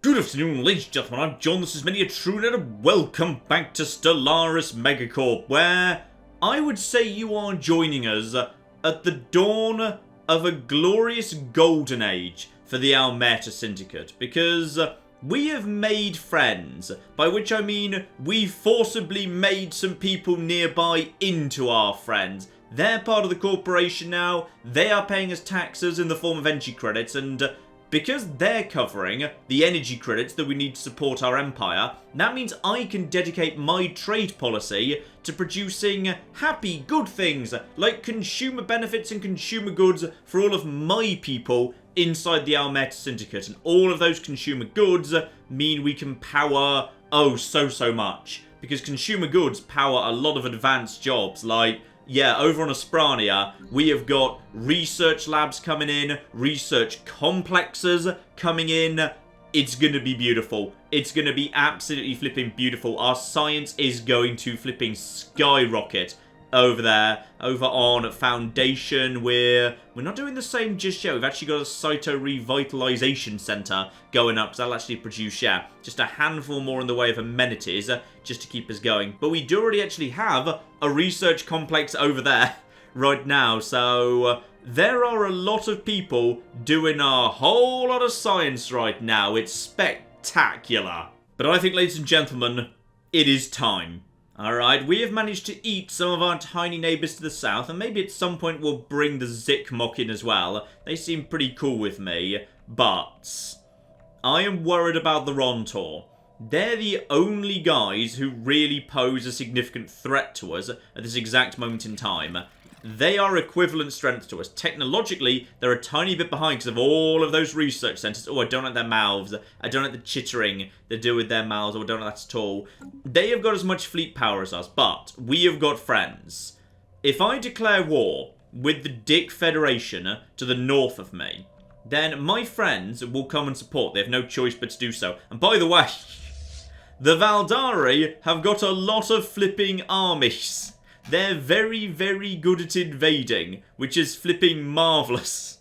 Good afternoon, ladies and gentlemen, I'm John, this is Many a True Net, and welcome back to Stellaris MegaCorp, where I would say you are joining us at the dawn of a glorious golden age for the Almeta Syndicate, because we have made friends, by which I mean we forcibly made some people nearby into our friends. They're part of the corporation now, they are paying us taxes in the form of energy credits, and because they're covering the energy credits that we need to support our empire, that means I can dedicate my trade policy to producing happy, good things like consumer benefits and consumer goods for all of my people inside the Almeta Syndicate. And all of those consumer goods mean we can power, so much. Because consumer goods power a lot of advanced jobs like, yeah, over on Asprania, we have got research labs coming in, research complexes coming in. It's going to be beautiful. It's going to be absolutely flipping beautiful. Our science is going to flipping skyrocket over there. Over on Foundation, we're not doing the same just yet. We've actually got a Cyto Revitalization Center going up, because that'll actually produce, yeah, just a handful more in the way of amenities just to keep us going. But we do already actually have a research complex over there right now, so there are a lot of people doing a whole lot of science right now. It's spectacular. But I think, ladies and gentlemen, it is time. Alright, we have managed to eat some of our tiny neighbours to the south, and maybe at some point we'll bring the Zikmok in as well. They seem pretty cool with me, but I am worried about the Rontor. They're the only guys who really pose a significant threat to us at this exact moment in time. They are equivalent strength to us. Technologically, they're a tiny bit behind because of all of those research centres. Oh, I don't like their mouths. I don't like the chittering they do with their mouths. Oh, I don't like that at all. They have got as much fleet power as us, but we have got friends. If I declare war with the Dick Federation to the north of me, then my friends will come and support. They have no choice but to do so. And by the way, the Valdari have got a lot of flipping armies. They're very, very good at invading, which is flipping marvellous.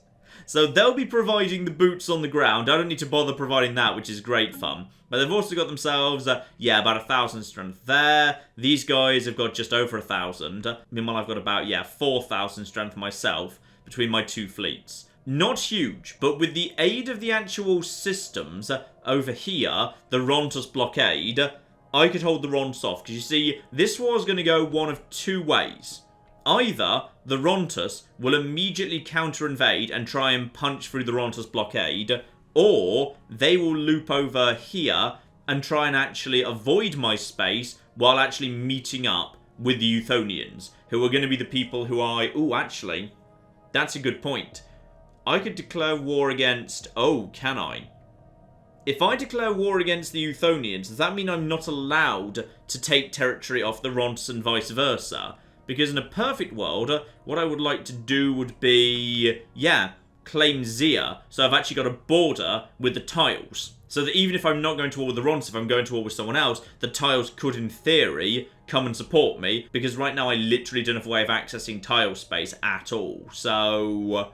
So they'll be providing the boots on the ground. I don't need to bother providing that, which is great fun. But they've also got themselves, yeah, about 1,000 strength there. These guys have got just over 1,000. Meanwhile, I've got about, yeah, 4,000 strength myself between my two fleets. Not huge, but with the aid of the actual systems over here, the Rontus blockade, I could hold the Rontus off. Because you see, this war is going to go one of two ways. Either the Rontus will immediately counter-invade and try and punch through the Rontus blockade, or they will loop over here and try and actually avoid my space while actually meeting up with the Euthonians, who are going to be the people who Ooh, actually, that's a good point. I could declare war against... Oh, can I? If I declare war against the Euthonians, does that mean I'm not allowed to take territory off the Rontus and vice versa? Because in a perfect world, what I would like to do would be, yeah, claim Zia. So I've actually got a border with the tiles. So that even if I'm not going to war with the Rontus, if I'm going to war with someone else, the tiles could, in theory, come and support me. Because right now I literally don't have a way of accessing tile space at all. So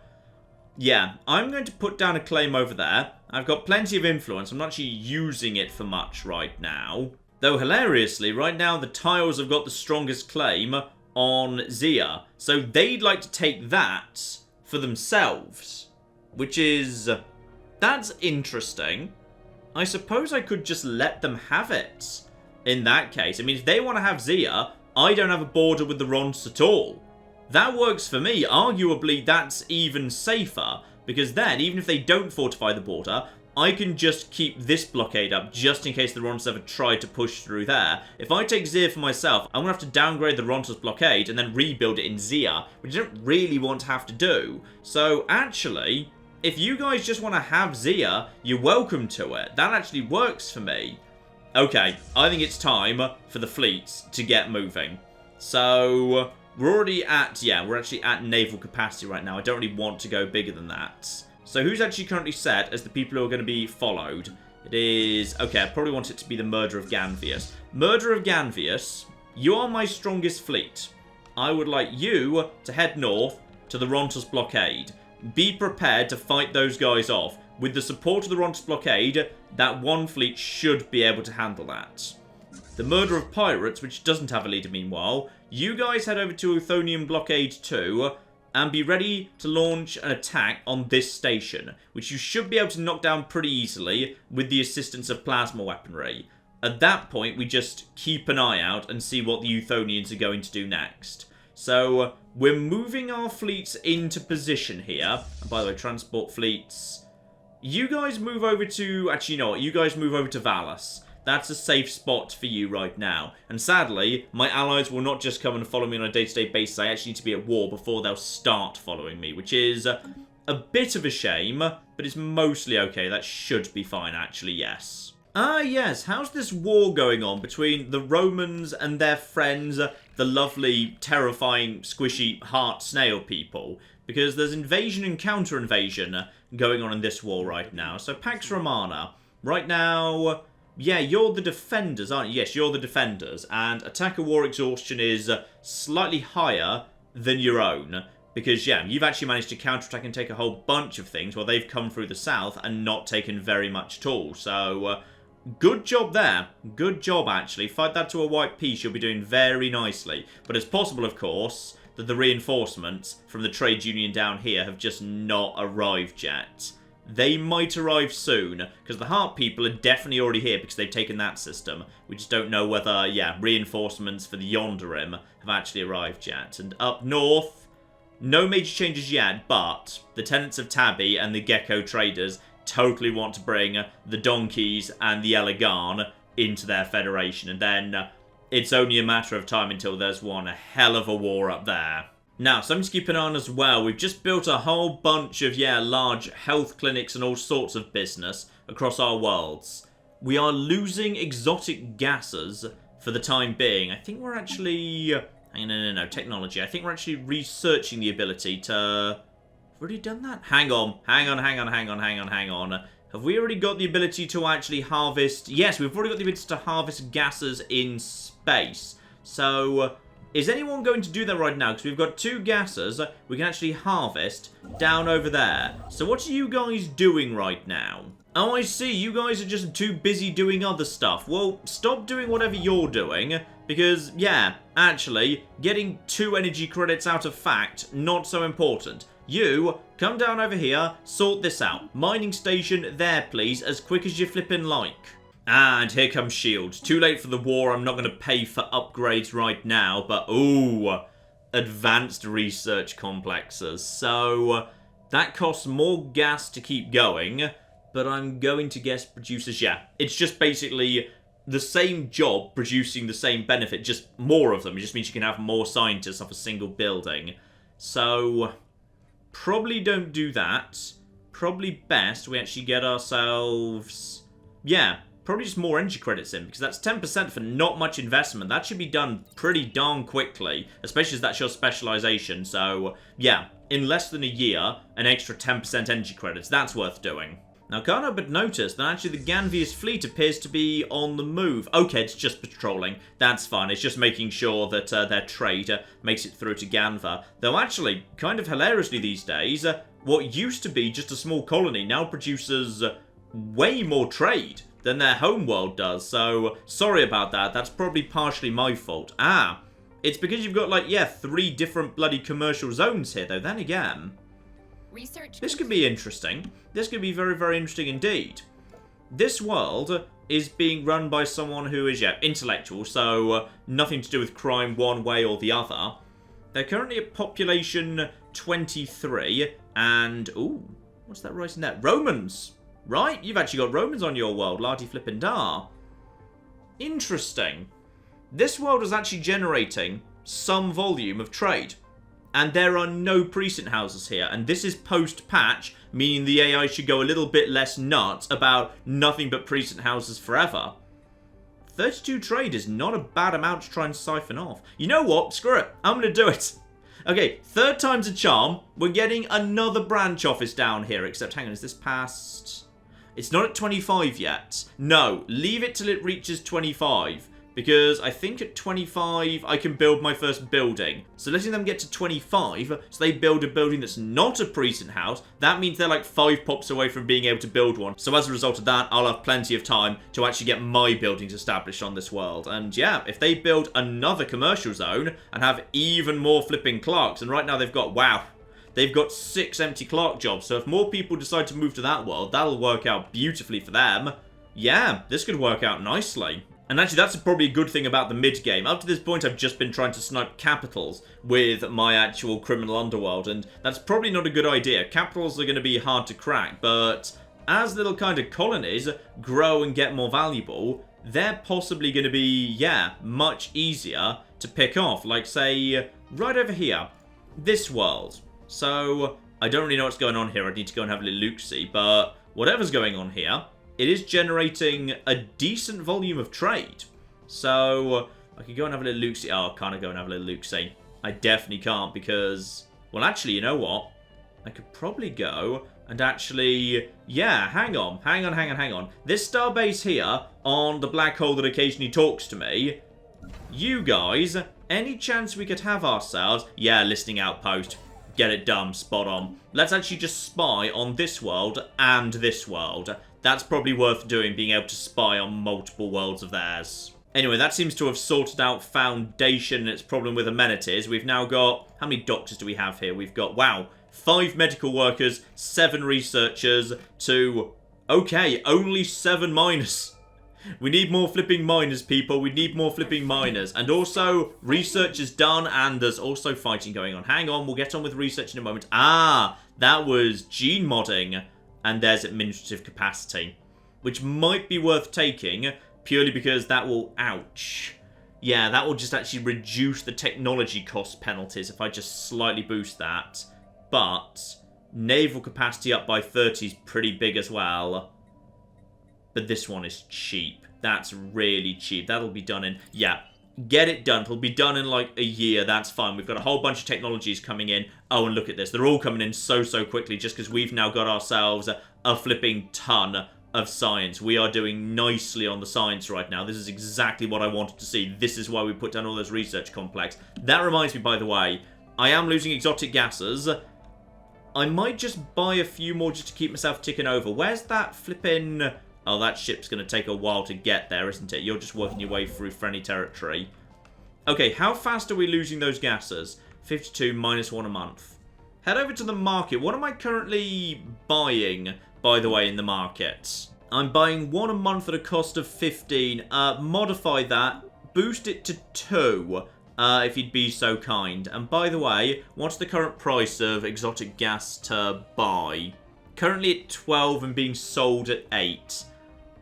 yeah, I'm going to put down a claim over there. I've got plenty of influence. I'm not actually using it for much right now. Though, hilariously, right now the tiles have got the strongest claim on Zia. So they'd like to take that for themselves. Which is... that's interesting. I suppose I could just let them have it. In that case, I mean, if they want to have Zia, I don't have a border with the Rontus at all. That works for me. Arguably, that's even safer. Because then, even if they don't fortify the border, I can just keep this blockade up just in case the Rontus ever tried to push through there. If I take Zia for myself, I'm going to have to downgrade the Rontus blockade and then rebuild it in Zia, which I don't really want to have to do. So, actually, if you guys just want to have Zia, you're welcome to it. That actually works for me. Okay, I think it's time for the fleets to get moving. So we're already at, yeah, we're actually at naval capacity right now. I don't really want to go bigger than that. So who's actually currently set as the people who are going to be followed? It is, okay, I probably want it to be the Murder of Ganvius. Murder of Ganvius, you are my strongest fleet. I would like you to head north to the Rontus blockade. Be prepared to fight those guys off. with the support of the Rontus blockade, that one fleet should be able to handle that. The Murder of Pirates, which doesn't have a leader meanwhile, you guys head over to Euthonian Blockade 2 and be ready to launch an attack on this station, which you should be able to knock down pretty easily with the assistance of plasma weaponry. At that point, we just keep an eye out and see what the Euthonians are going to do next. So, we're moving our fleets into position here. And by the way, transport fleets. You guys move over to... Actually, you know what? You guys move over to Valis. That's a safe spot for you right now. And sadly, my allies will not just come and follow me on a day-to-day basis. I actually need to be at war before they'll start following me, which is a bit of a shame, but it's mostly okay. That should be fine, actually, yes. Ah, yes. How's this war going on between the Romans and their friends, the lovely, terrifying, squishy heart snail people? Because there's invasion and counter-invasion going on in this war right now. So, Pax Romana, right now... Yeah, you're the defenders, aren't you? Yes, you're the defenders. And attacker war exhaustion is slightly higher than your own. Because, yeah, you've actually managed to counterattack and take a whole bunch of things while they've come through the south and not taken very much at all. So, good job there. Good job, actually. Fight that to a white piece, you'll be doing very nicely. But it's possible, of course, that the reinforcements from the trade union down here have just not arrived yet. They might arrive soon, because the Heart people are definitely already here because they've taken that system. We just don't know whether, yeah, reinforcements for the Yonderim have actually arrived yet. And up north, no major changes yet, but the tenants of Tabby and the Gecko traders totally want to bring the Donkeys and the Elegant into their federation. And then it's only a matter of time until there's one hell of a war up there. Now, something to keep an eye on as well. We've just built a whole bunch of, yeah, large health clinics and all sorts of business across our worlds. We are losing exotic gases for the time being. I think we're actually... No, technology. I think we're actually researching the ability to... Have we already done that? Hang on. Have we already got the ability to actually harvest... Yes, we've already got the ability to harvest gases in space. So... Is anyone going to do that right now? Because we've got 2 gases we can actually harvest down over there. So what are you guys doing right now? Oh, I see. You guys are just too busy doing other stuff. Well, stop doing whatever you're doing. Because, yeah, actually, getting 2 energy credits out of fact, not so important. You, come down over here, sort this out. Mining station there, please, as quick as you flippin' like. And here comes shields. Too late for the war. I'm not going to pay for upgrades right now. But, ooh, advanced research complexes. So, that costs more gas to keep going. But I'm going to guess producers, yeah. It's just basically the same job producing the same benefit. Just more of them. It just means you can have more scientists off a single building. So, probably don't do that. Probably best we actually get ourselves... Yeah. Probably just more energy credits in, because that's 10% for not much investment. That should be done pretty darn quickly, especially as that's your specialization. So, yeah, in less than a year, an extra 10% energy credits. That's worth doing. Now, can't help but notice that actually the Ganvius fleet appears to be on the move. Okay, it's just patrolling. That's fine. It's just making sure that their trade makes it through to Ganva. Though actually, kind of hilariously these days, what used to be just a small colony now produces way more trade than their homeworld does, so sorry about that. That's probably partially my fault. Ah, it's because you've got, like, yeah, 3 different bloody commercial zones here, though. Then again, this could be interesting. This could be very, very interesting indeed. This world is being run by someone who is, yeah, intellectual, so nothing to do with crime one way or the other. They're currently at population 23, and, ooh, what's that rising there? Romans! Right, you've actually got Romans on your world, Lardy Flippin' Dar. Interesting. This world is actually generating some volume of trade. And there are no precinct houses here. And this is post-patch, meaning the AI should go a little bit less nuts about nothing but precinct houses forever. 32 trade is not a bad amount to try and siphon off. You know what? Screw it. I'm going to do it. Okay, 3rd time's a charm. We're getting another branch office down here. Except, hang on, is this past... It's not at 25 yet. No, leave it till it reaches 25. because I think at 25 I can build my first building. So letting them get to 25, so they build a building that's not a precinct house, that means they're like 5 pops away from being able to build one. So as a result of that, I'll have plenty of time to actually get my buildings established on this world. And yeah, if they build another commercial zone and have even more flipping clerks, and right now they've got, wow, they've got 6 empty clerk jobs. So if more people decide to move to that world, that'll work out beautifully for them. Yeah, this could work out nicely. And actually, that's probably a good thing about the mid-game. Up to this point, I've just been trying to snipe capitals with my actual criminal underworld, and that's probably not a good idea. Capitals are going to be hard to crack, but as little kind of colonies grow and get more valuable, they're possibly going to be, yeah, much easier to pick off. Like, say, right over here, this world. So, I don't really know what's going on here. I need to go and have a little look-see, but whatever's going on here, it is generating a decent volume of trade. So, I could go and have a little look-see. Oh, can't I go and have a little look-see? I definitely can't because, well, actually, you know what? I could probably go and actually, yeah, hang on. This starbase here on the black hole that occasionally talks to me, you guys, any chance we could have ourselves, yeah, listing outpost. Get it done, spot on. Let's actually just spy on this world and this world. That's probably worth doing, being able to spy on multiple worlds of theirs. Anyway, that seems to have sorted out Foundation and its problem with amenities. We've now got... How many doctors do we have here? We've got, wow, 5 medical workers, 7 researchers to... Okay, only 7 miners. We need more flipping miners, people. We need more flipping miners. And also, research is done, and there's also fighting going on. Hang on, we'll get on with research in a moment. Ah, that was gene modding. And there's administrative capacity, which might be worth taking, purely because that will... Ouch. Yeah, that will just actually reduce the technology cost penalties if I just slightly boost that. But naval capacity up by 30 is pretty big as well. But this one is cheap. That's really cheap. That'll be done in... Yeah, get it done. It'll be done in like a year. That's fine. We've got a whole bunch of technologies coming in. Oh, and look at this. They're all coming in so quickly just because we've now got ourselves a flipping ton of science. We are doing nicely on the science right now. This is exactly what I wanted to see. This is why we put down all those research complex. That reminds me, by the way, I am losing exotic gases. I might just buy a few more just to keep myself ticking over. Where's that flipping... Oh, that ship's going to take a while to get there, isn't it? You're just working your way through friendly territory. Okay, how fast are we losing those gases? 52 minus 1 a month. Head over to the market. What am I currently buying, by the way, in the market? I'm buying 1 a month at a cost of 15. Modify that. Boost it to 2, if you'd be so kind. And by the way, what's the current price of exotic gas to buy? Currently at 12 and being sold at 8.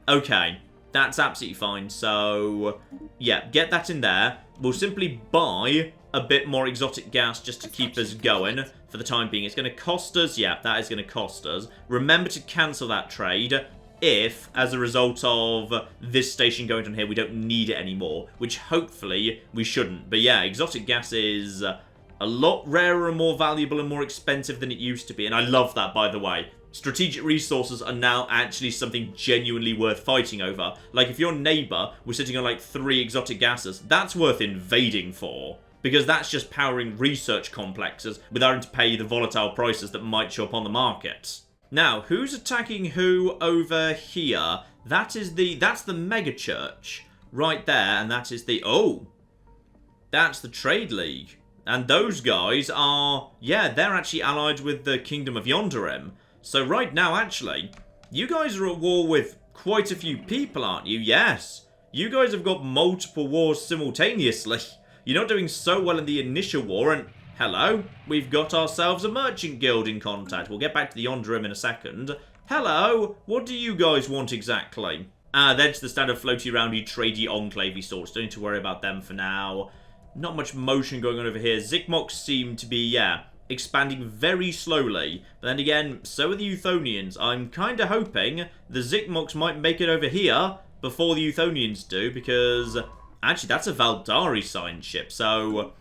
Okay, that's absolutely fine. So, yeah, get that in there. We'll simply buy a bit more exotic gas just to keep us going for the time being. It's going to cost us, yeah, that is going to cost us. Remember to cancel that trade if, as a result of this station going on here, we don't need it anymore, which hopefully we shouldn't. But yeah, exotic gas is a lot rarer and more valuable and more expensive than it used to be, and I love that, by the way. Strategic resources are now actually something genuinely worth fighting over. Like, if your neighbour was sitting on, like, 3 exotic gases, that's worth invading for. Because that's just powering research complexes without having to pay the volatile prices that might show up on the market. Now, who's attacking who over here? That's the mega church right there, and that is the... Oh! That's the Trade League. And those guys are... Yeah, they're actually allied with the Kingdom of Yonderim. So right now, actually, you guys are at war with quite a few people, aren't you? Yes. You guys have got multiple wars simultaneously. You're not doing so well in the initial war, and hello, we've got ourselves a merchant guild in contact. We'll get back to the Yonderim in a second. Hello, what do you guys want exactly? They're just the standard floaty, roundy, tradey, enclavey sorts. Don't need to worry about them for now. Not much motion going on over here. Zikmoks seem to be, yeah, expanding very slowly. But then again, so are the Euthonians. I'm kind of hoping the Zikmoks might make it over here before the Euthonians do, because actually that's a Valdari science ship, so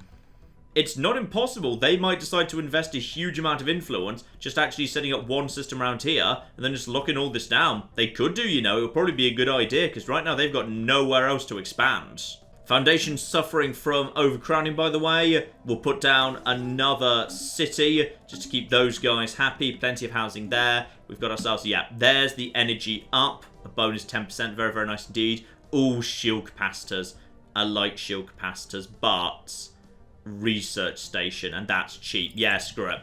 it's not impossible. They might decide to invest a huge amount of influence just actually setting up one system around here and then just locking all this down. They could do, you know. It would probably be a good idea, because right now they've got nowhere else to expand. Foundation's suffering from overcrowding, by the way. We'll put down another city just to keep those guys happy. Plenty of housing there. We've got ourselves, yeah, there's the energy up. A bonus 10%. Very, very nice indeed. All shield capacitors. I like shield capacitors, but research station, and that's cheap. Yeah, screw it.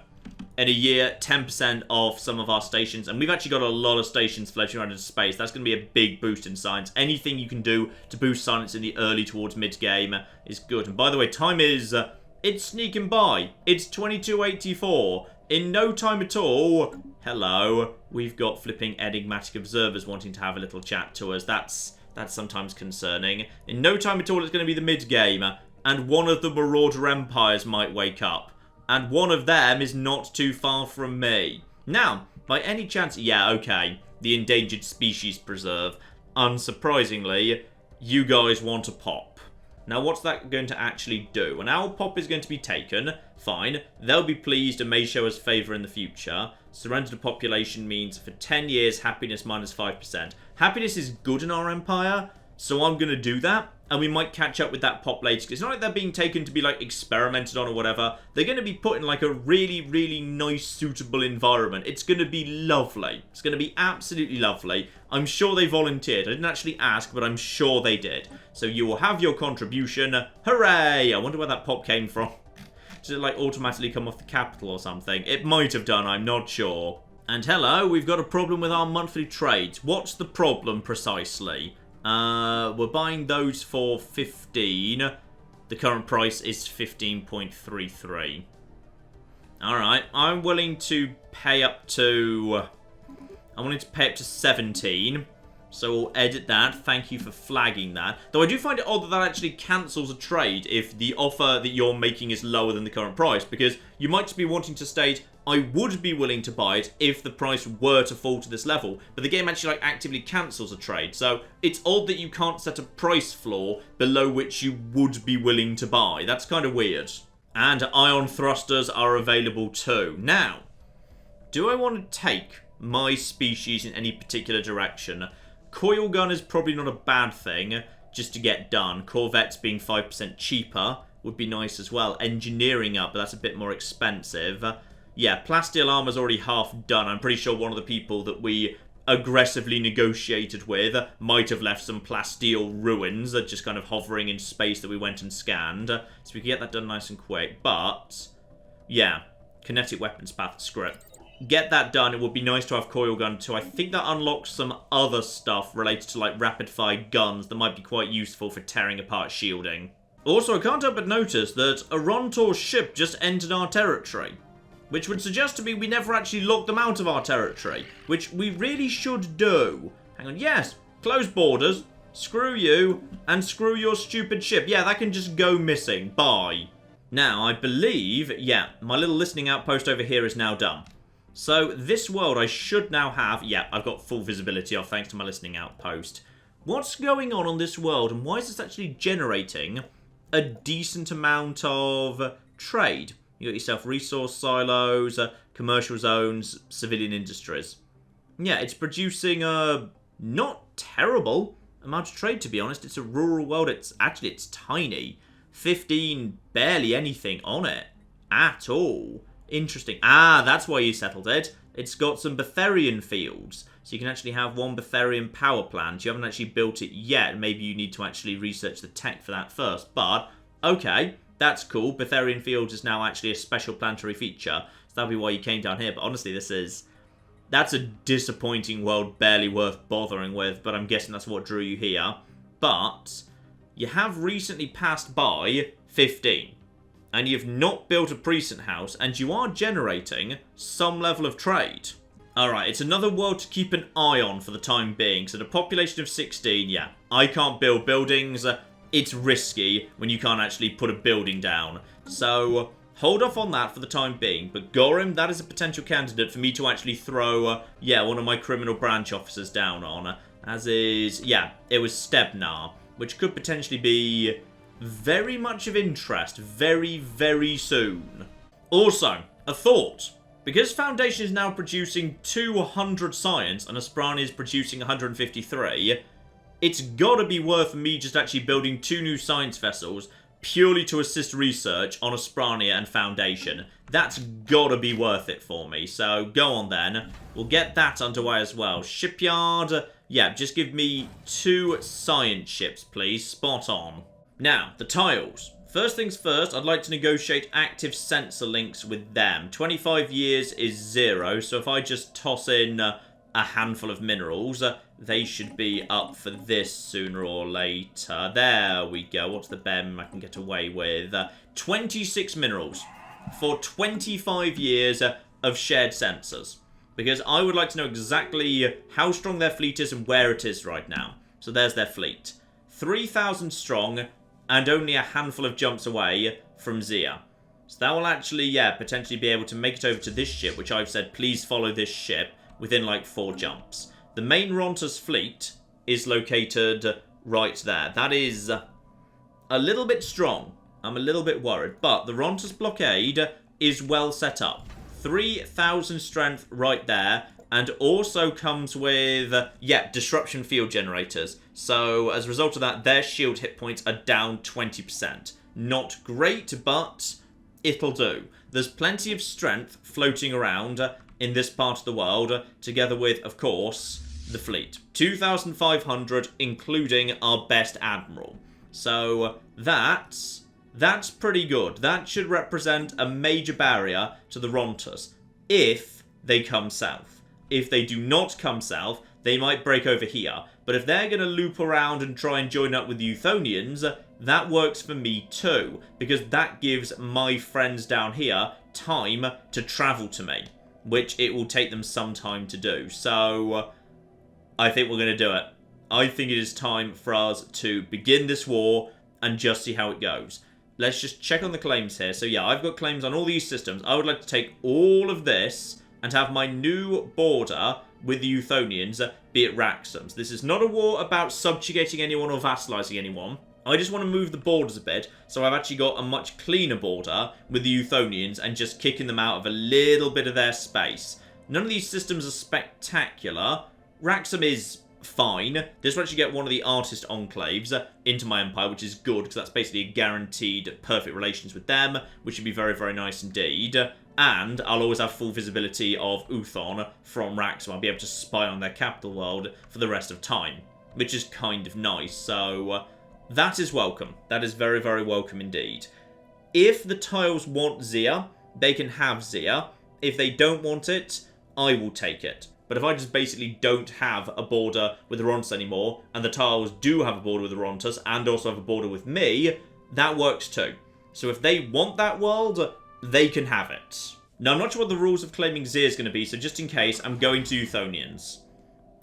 In a year, 10% of some of our stations, and we've actually got a lot of stations floating around into space. That's going to be a big boost in science. Anything you can do to boost science in the early towards mid-game is good. And by the way, time is, it's sneaking by. It's 22:84. In no time at all, hello, we've got flipping enigmatic observers wanting to have a little chat to us. That's sometimes concerning. In no time at all, it's going to be the mid-game, and one of the Marauder Empires might wake up. And one of them is not too far from me. Now, by any chance, yeah, okay, the Endangered Species Preserve. Unsurprisingly, you guys want a pop. Now, what's that going to actually do? An owl pop is going to be taken. Fine. They'll be pleased and may show us favour in the future. Surrender to population means for 10 years, happiness minus 5%. Happiness is good in our empire, so I'm going to do that. And we might catch up with that pop later. Because it's not like they're being taken to be, like, experimented on or whatever. They're going to be put in, like, a really, really nice, suitable environment. It's going to be lovely. It's going to be absolutely lovely. I'm sure they volunteered. I didn't actually ask, but I'm sure they did. So you will have your contribution. Hooray! I wonder where that pop came from. Did it, like, automatically come off the capital or something? It might have done. I'm not sure. And hello, we've got a problem with our monthly trades. What's the problem precisely? We're buying those for 15. The current price is 15.33. Alright, I'm willing to pay up to... I'm willing to pay up to 17. So we'll edit that. Thank you for flagging that. Though I do find it odd that that actually cancels a trade if the offer that you're making is lower than the current price. Because you might just be wanting to state, I would be willing to buy it if the price were to fall to this level. But the game actually like actively cancels a trade. So it's odd that you can't set a price floor below which you would be willing to buy. That's kind of weird. And ion thrusters are available too. Now, do I want to take my species in any particular direction? Coil gun is probably not a bad thing just to get done. Corvettes being 5% cheaper would be nice as well. Engineering up, but that's a bit more expensive. Yeah, plasteel armor's already half done. I'm pretty sure one of the people that we aggressively negotiated with might have left some plasteel ruins just kind of hovering in space that we went and scanned. So we can get that done nice and quick. But, yeah, kinetic weapons path, screw it. Get that done. It would be nice to have coil gun too. I think that unlocks some other stuff related to like rapid fire guns that might be quite useful for tearing apart shielding. Also, I can't help but notice that a Rontor's ship just entered our territory, which would suggest to me we never actually locked them out of our territory, which we really should do. Hang on, yes, close borders, screw you, and screw your stupid ship. Yeah, that can just go missing. Bye. Now, I believe, yeah, my little listening outpost over here is now done. So, this world I should now have... Yeah, I've got full visibility of thanks to my listening outpost. What's going on this world, and why is this actually generating a decent amount of trade? You got yourself resource silos, commercial zones, civilian industries. Yeah, it's producing a not terrible amount of trade, to be honest. It's a rural world. It's tiny. 15, barely anything on it at all. Interesting. Ah, that's why you settled it. It's got some Betharian fields. So you can actually have one Betharian power plant. You haven't actually built it yet. Maybe you need to actually research the tech for that first. But, okay, that's cool. Betharian fields is now actually a special planetary feature. So that'll be why you came down here. But honestly, that's a disappointing world, barely worth bothering with. But I'm guessing that's what drew you here. But you have recently passed by 15. And you've not built a precinct house, and you are generating some level of trade. Alright, it's another world to keep an eye on for the time being. So the population of 16, yeah, I can't build buildings. It's risky when you can't actually put a building down. So hold off on that for the time being. But Gorim, that is a potential candidate for me to actually throw, one of my criminal branch officers down on. As is, yeah, it was Stebnar, which could potentially be very much of interest very, very soon. Also, a thought. Because Foundation is now producing 200 science and Asprani is producing 153, it's gotta be worth me just actually building 2 new science vessels purely to assist research on Asprania and Foundation. That's gotta be worth it for me. So, go on then. We'll get that underway as well. Shipyard, yeah, just give me 2 science ships, please. Spot on. Now, the tiles. First things first, I'd like to negotiate active sensor links with them. 25 years is 0, so if I just toss in a handful of minerals, they should be up for this sooner or later. There we go. What's the BEM I can get away with? 26 minerals for 25 years of shared sensors. Because I would like to know exactly how strong their fleet is and where it is right now. So there's their fleet. 3,000 strong and only a handful of jumps away from Zia. So that will actually, yeah, potentially be able to make it over to this ship, which I've said, please follow this ship within like 4 jumps. The main Rontus fleet is located right there. That is a little bit strong. I'm a little bit worried. But the Rontus blockade is well set up. 3,000 strength right there. And also comes with, yeah, disruption field generators. So as a result of that, their shield hit points are down 20%. Not great, but it'll do. There's plenty of strength floating around in this part of the world, together with, of course, the fleet. 2,500, including our best admiral. So that's pretty good. That should represent a major barrier to the Rontus, if they come south. If they do not come south, they might break over here. But if they're going to loop around and try and join up with the Euthonians, that works for me too. Because that gives my friends down here time to travel to me. Which it will take them some time to do. So, I think we're going to do it. I think it is time for us to begin this war and just see how it goes. Let's just check on the claims here. So yeah, I've got claims on all these systems. I would like to take all of this and have my new border with the Euthonians be at Wraxham's. This is not a war about subjugating anyone or vassalizing anyone. I just want to move the borders a bit, so I've actually got a much cleaner border with the Euthonians and just kicking them out of a little bit of their space. None of these systems are spectacular. Wraxham is fine. This will actually get one of the artist enclaves into my empire, which is good, because that's basically a guaranteed perfect relations with them, which would be very, very nice indeed. And I'll always have full visibility of Uthon from Wraxham. I'll be able to spy on their capital world for the rest of time, which is kind of nice. So that is welcome. That is very, very welcome indeed. If the tiles want Zia, they can have Zia. If they don't want it, I will take it. But if I just basically don't have a border with the Rontus anymore, and the tiles do have a border with the Rontus, and also have a border with me, that works too. So if they want that world, they can have it. Now, I'm not sure what the rules of claiming Zia is going to be, so just in case, I'm going to Euthonians.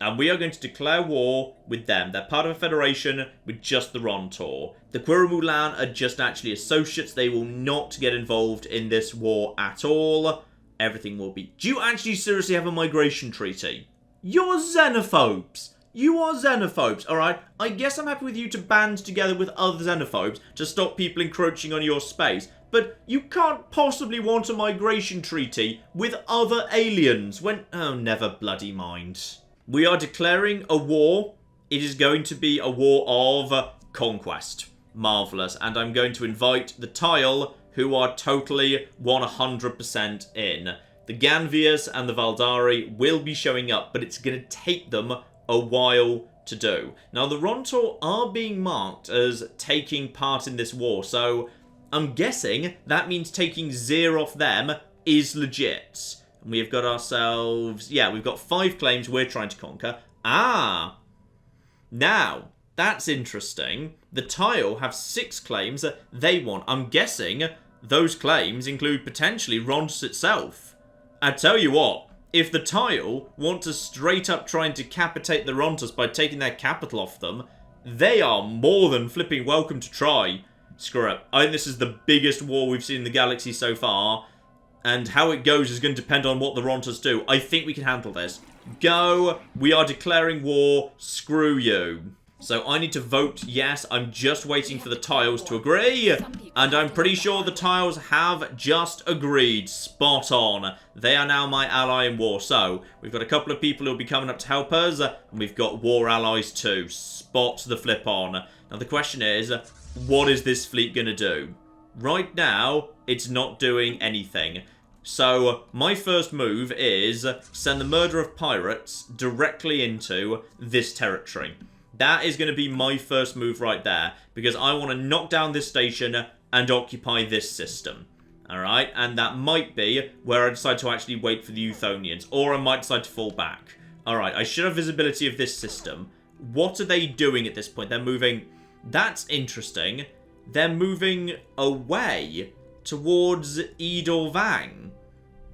And we are going to declare war with them. They're part of a federation with just the Rontor. The Quiramulan are just actually associates. They will not get involved in this war at all. Everything will be... Do you actually seriously have a migration treaty? You're xenophobes. You are xenophobes, alright? I guess I'm happy with you to band together with other xenophobes to stop people encroaching on your space. But you can't possibly want a migration treaty with other aliens when... Oh, never bloody mind. We are declaring a war. It is going to be a war of conquest. Marvellous. And I'm going to invite the Tile, who are totally 100% in. The Ganvias and the Valdari will be showing up, but it's going to take them a while to do. Now, the Rontor are being marked as taking part in this war, so I'm guessing that means taking Zia off them is legit. And we've got ourselves... Yeah, we've got 5 claims we're trying to conquer. Ah! Now, that's interesting. The Tile have 6 claims that they want. I'm guessing those claims include potentially Rontus itself. I tell you what, if the Tile want to straight up try and decapitate the Rontus by taking their capital off them, they are more than flipping welcome to try. Screw it. I think this is the biggest war we've seen in the galaxy so far. And how it goes is going to depend on what the Rontus do. I think we can handle this. Go. We are declaring war. Screw you. So I need to vote yes. I'm just waiting for the tiles to agree. And I'm pretty sure the tiles have just agreed. Spot on. They are now my ally in war. So we've got a couple of people who will be coming up to help us. And we've got war allies too. Spot the flip on. Now the question is, what is this fleet going to do? Right now, it's not doing anything. So my first move is send the murder of pirates directly into this territory. That is going to be my first move right there, because I want to knock down this station and occupy this system. Alright, and that might be where I decide to actually wait for the Euthonians, or I might decide to fall back. Alright, I should have visibility of this system. What are they doing at this point? They're moving... That's interesting. They're moving away towards Idorvang.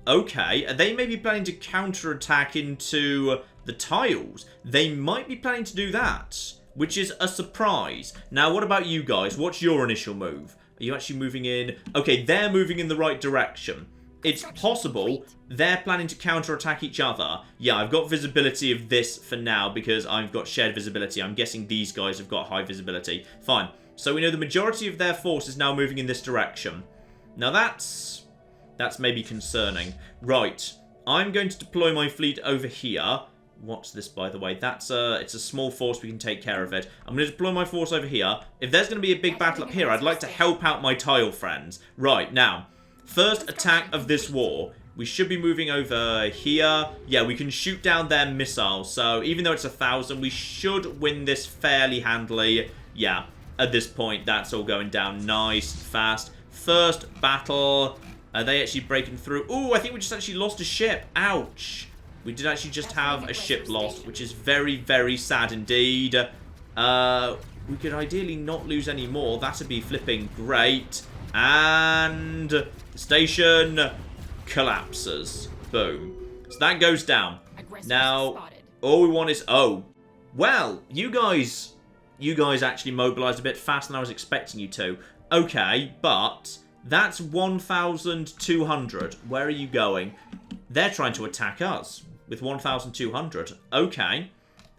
Okay, they may be planning to counterattack into the tiles. They might be planning to do that, which is a surprise. Now, what about you guys? What's your initial move? Are you actually moving in? Okay, they're moving in the right direction. It's possible they're planning to counterattack each other. Yeah, I've got visibility of this for now because I've got shared visibility. I'm guessing these guys have got high visibility. Fine. So we know the majority of their force is now moving in this direction. Now that's maybe concerning. Right, I'm going to deploy my fleet over here. What's this, by the way? It's a small force. We can take care of it. I'm going to deploy my force over here. If there's going to be a big battle up here, I'd like to help out my tile friends. Right, now, first attack of this war. We should be moving over here. Yeah, we can shoot down their missiles. So even though it's 1,000, we should win this fairly handily. Yeah, at this point, that's all going down nice, fast. First battle. Are they actually breaking through? Ooh, I think we just actually lost a ship. Ouch. We did actually just have a ship lost, which is very, very sad indeed. We could ideally not lose any more. That would be flipping great. And the station collapses. Boom. So that goes down. Now, all we want is... Oh. Well, you guys actually mobilized a bit faster than I was expecting you to. Okay, but... That's 1,200. Where are you going? They're trying to attack us with 1,200. Okay.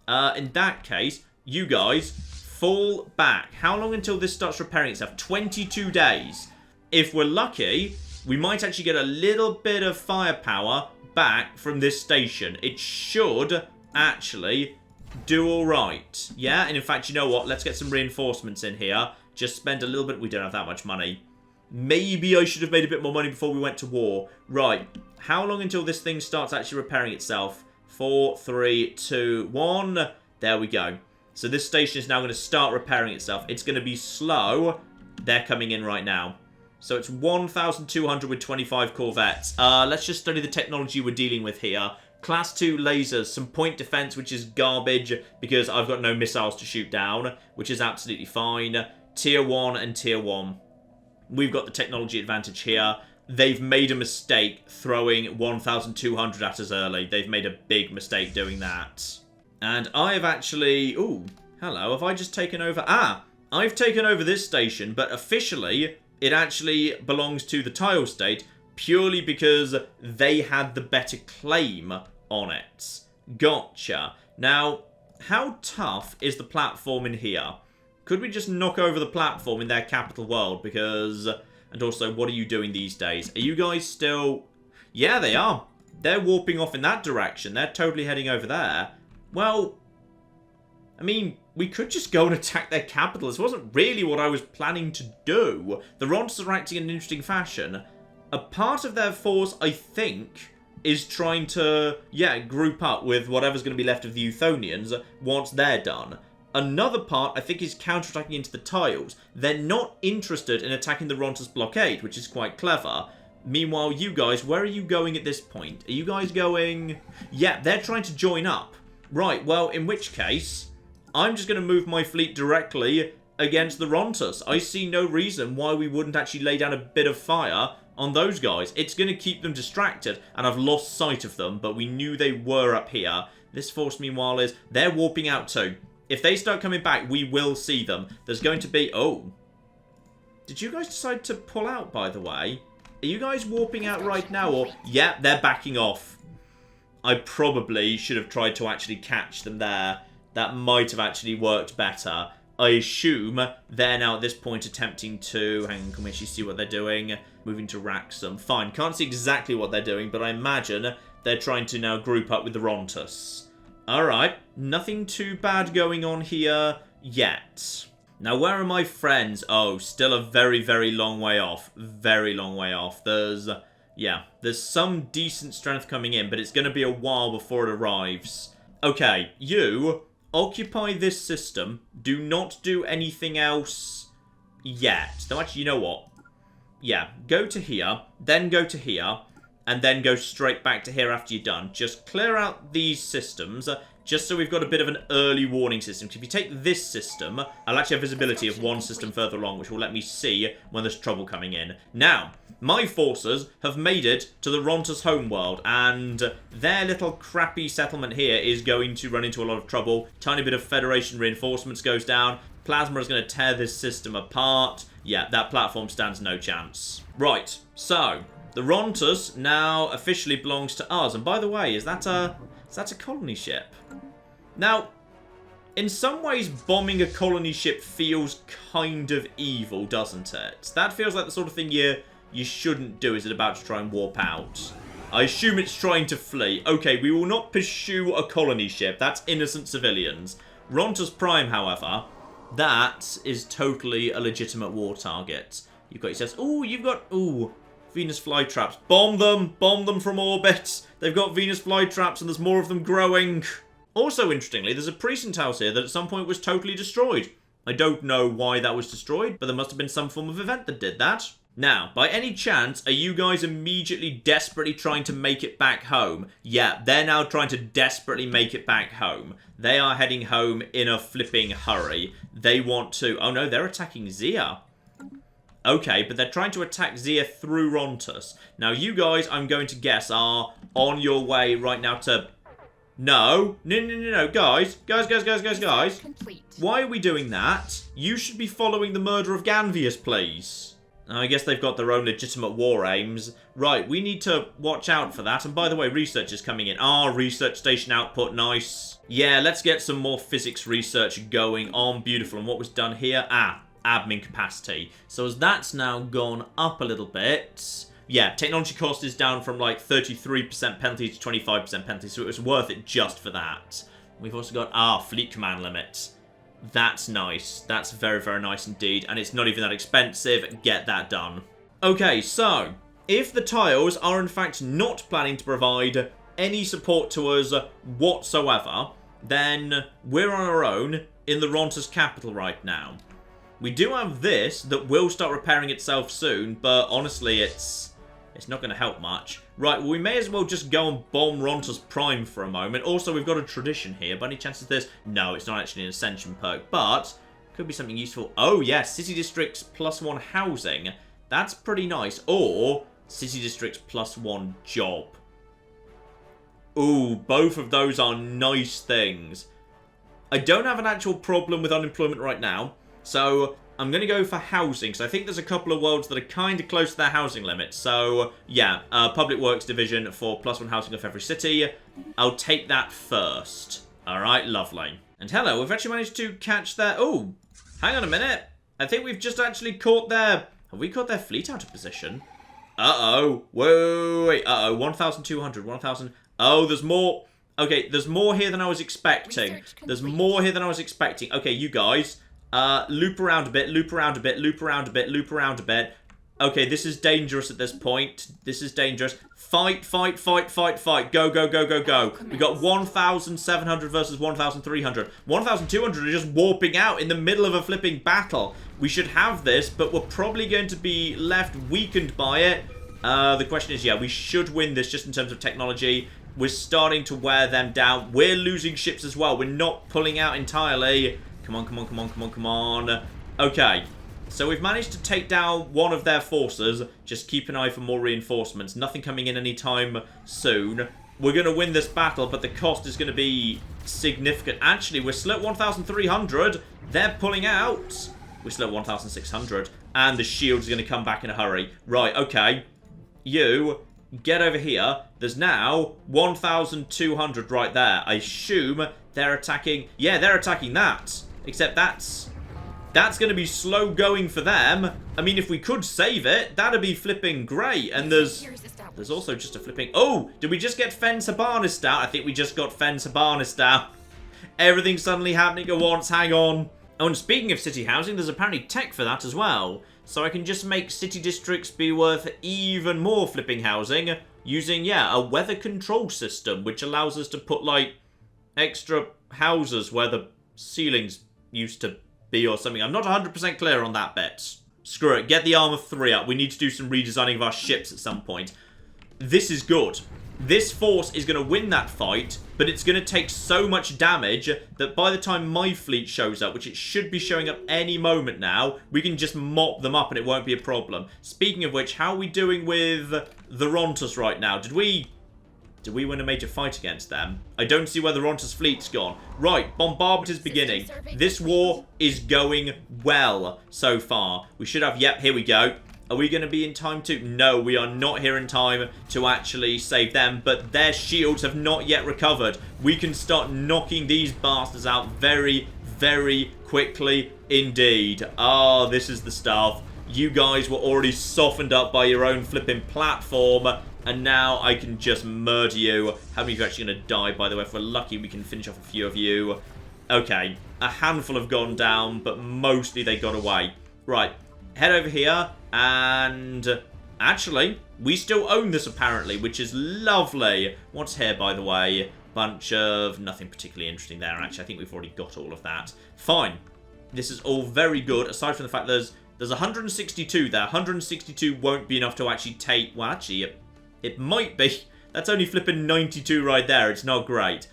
In that case, you guys fall back. How long until this starts repairing itself? 22 days. If we're lucky, we might actually get a little bit of firepower back from this station. It should actually do all right. Yeah, and in fact, you know what? Let's get some reinforcements in here. Just spend a little bit. We don't have that much money. Maybe I should have made a bit more money before we went to war. Right. How long until this thing starts actually repairing itself? 4, 3, 2, 1. There we go. So this station is now going to start repairing itself. It's going to be slow. They're coming in right now. So it's 1,200 with 25 corvettes. Let's just study the technology we're dealing with here. Class 2 lasers. Some point defense, which is garbage because I've got no missiles to shoot down, which is absolutely fine. Tier 1 and Tier 1. We've got the technology advantage here. They've made a mistake throwing 1,200 at us early. They've made a big mistake doing that. And I have actually... Ooh, hello. Have I just taken over? Ah, I've taken over this station, but officially it actually belongs to the tile state purely because they had the better claim on it. Gotcha. Now, how tough is the platform in here? Could we just knock over the platform in their capital world? Because... And also, what are you doing these days? Are you guys still... Yeah, they are. They're warping off in that direction. They're totally heading over there. Well... I mean, we could just go and attack their capital. This wasn't really what I was planning to do. The Ronsters are acting in an interesting fashion. A part of their force, I think, is trying to, yeah, group up with whatever's going to be left of the Euthonians once they're done. Another part, I think, is counterattacking into the tiles. They're not interested in attacking the Rontus blockade, which is quite clever. Meanwhile, you guys, where are you going at this point? Are you guys going... Yeah, they're trying to join up. Right, well, in which case, I'm just going to move my fleet directly against the Rontus. I see no reason why we wouldn't actually lay down a bit of fire on those guys. It's going to keep them distracted, and I've lost sight of them, but we knew they were up here. This force, meanwhile, is... They're warping out too. If they start coming back, we will see them. There's going to be... Oh. Did you guys decide to pull out, by the way? Are you guys warping out right now? Or... Yeah, they're backing off. I probably should have tried to actually catch them there. that might have actually worked better. I assume they're now at this point attempting to... Hang on, can we actually see what they're doing? Moving to Wraxham. Fine, can't see exactly what they're doing, but I imagine they're trying to now group up with the Rontus. Alright, nothing too bad going on here yet. Now, where are my friends? Oh, still a very, very long way off. Very long way off. There's some decent strength coming in, but it's going to be a while before it arrives. Okay, you occupy this system. Do not do anything else yet. Though, actually, you know what? Yeah, go to here, then go to here, and then go straight back to here after you're done. Just clear out these systems, just so we've got a bit of an early warning system. If you take this system, I'll actually have visibility of one system further along, which will let me see when there's trouble coming in. Now, my forces have made it to the Rontus homeworld, and their little crappy settlement here is going to run into a lot of trouble. Tiny bit of Federation reinforcements goes down. Plasma is going to tear this system apart. Yeah, that platform stands no chance. Right, so the Rontus now officially belongs to us. And by the way, is that a colony ship? Now, in some ways, bombing a colony ship feels kind of evil, doesn't it? That feels like the sort of thing you shouldn't do. Is it about to try and warp out? I assume it's trying to flee. Okay, we will not pursue a colony ship. That's innocent civilians. Rontus Prime, however, that is totally a legitimate war target. You've got yourselves... Ooh, you've got... Ooh, Venus flytraps. Bomb them from orbit. They've got Venus flytraps and there's more of them growing. Also, interestingly, there's a precinct house here that at some point was totally destroyed. I don't know why that was destroyed, but there must have been some form of event that did that. Now, by any chance, are you guys immediately desperately trying to make it back home? Yeah, they're now trying to desperately make it back home. They are heading home in a flipping hurry. They want to... Oh no, they're attacking Zia. Okay, but they're trying to attack Zia through Rontus. Now, you guys, I'm going to guess, are on your way right now to... No, guys. Why are we doing that? You should be following the murder of Ganvius, please. I guess they've got their own legitimate war aims. Right, we need to watch out for that. And by the way, research is coming in. Ah, research station output, nice. Yeah, let's get some more physics research going on. Beautiful. And what was done here? Ah, admin capacity. So as that's now gone up a little bit... Yeah, technology cost is down from like 33% penalty to 25% penalty, so it was worth it just for that. We've also got, fleet command limit. That's nice. That's very, very nice indeed. And it's not even that expensive. Get that done. Okay, so if the tiles are in fact not planning to provide any support to us whatsoever, then we're on our own in the Rontus capital right now. We do have this that will start repairing itself soon, but honestly, it's not going to help much. Right, well, we may as well just go and bomb Rontus Prime for a moment. Also, we've got a tradition here. By any chance of this? No, it's not actually an Ascension perk, but could be something useful. Oh, yes, City Districts +1 housing. That's pretty nice. Or City Districts +1 job. Ooh, both of those are nice things. I don't have an actual problem with unemployment right now, so I'm going to go for housing, because I think there's a couple of worlds that are kind of close to their housing limit. So, yeah, Public Works Division for +1 housing of every city. I'll take that first. Alright, lovely. And hello, we've actually managed to catch their... Oh, hang on a minute. I think we've just actually caught their... Have we caught their fleet out of position? Uh-oh. Whoa, wait. Uh-oh, 1,200, 1,000... Oh, there's more... Okay, there's more here than I was expecting. There's more here than I was expecting. Okay, you guys... loop around a bit, loop around a bit, loop around a bit, loop around a bit. Okay, this is dangerous at this point. This is dangerous. Fight, fight, fight, fight, fight. Go, go, go, go, go. We got 1,700 versus 1,300. 1,200 are just warping out in the middle of a flipping battle. We should have this, but we're probably going to be left weakened by it. The question is, yeah, we should win this just in terms of technology. We're starting to wear them down. We're losing ships as well. We're not pulling out entirely. Come on, come on, come on, come on, come on. Okay, so we've managed to take down one of their forces. Just keep an eye for more reinforcements. Nothing coming in anytime soon. We're going to win this battle, but the cost is going to be significant. Actually, we're still at 1,300. They're pulling out. We're still at 1,600. And the shield is going to come back in a hurry. Right, okay. You get over here. There's now 1,200 right there. I assume they're attacking... Yeah, they're attacking that. Except that's going to be slow going for them. I mean, if we could save it, that'd be flipping great. And there's also just a flipping... Oh, did we just get Fens Habarnist out? I think we just got Fens Habarnist out. Everything's suddenly happening at once. Hang on. Oh, and speaking of city housing, there's apparently tech for that as well. So I can just make city districts be worth even more flipping housing using, yeah, a weather control system, which allows us to put, like, extra houses where the ceilings used to be or something. I'm not 100% clear on that bit. Screw it. Get the Armor 3 up. We need to do some redesigning of our ships at some point. This is good. This force is going to win that fight, but it's going to take so much damage that by the time my fleet shows up, which it should be showing up any moment now, we can just mop them up and it won't be a problem. Speaking of which, how are we doing with the Rontus right now? Did we win a major fight against them? I don't see where the Rontus fleet's gone. Right, bombardment is beginning. This war is going well so far. We should have... Yep, here we go. Are we going to be in time to... No, we are not here in time to actually save them, but their shields have not yet recovered. We can start knocking these bastards out very, very quickly indeed. Ah, this is the stuff. You guys were already softened up by your own flipping platform, and now I can just murder you. How many of you are actually going to die, by the way? If we're lucky, we can finish off a few of you. Okay, a handful have gone down, but mostly they got away. Right, head over here. And actually, we still own this apparently, which is lovely. What's here, by the way? Bunch of nothing particularly interesting there. Actually, I think we've already got all of that. Fine. This is all very good, aside from the fact there's 162 there. 162 won't be enough to actually take... Well, actually, it might be. That's only flipping 92 right there. It's not great.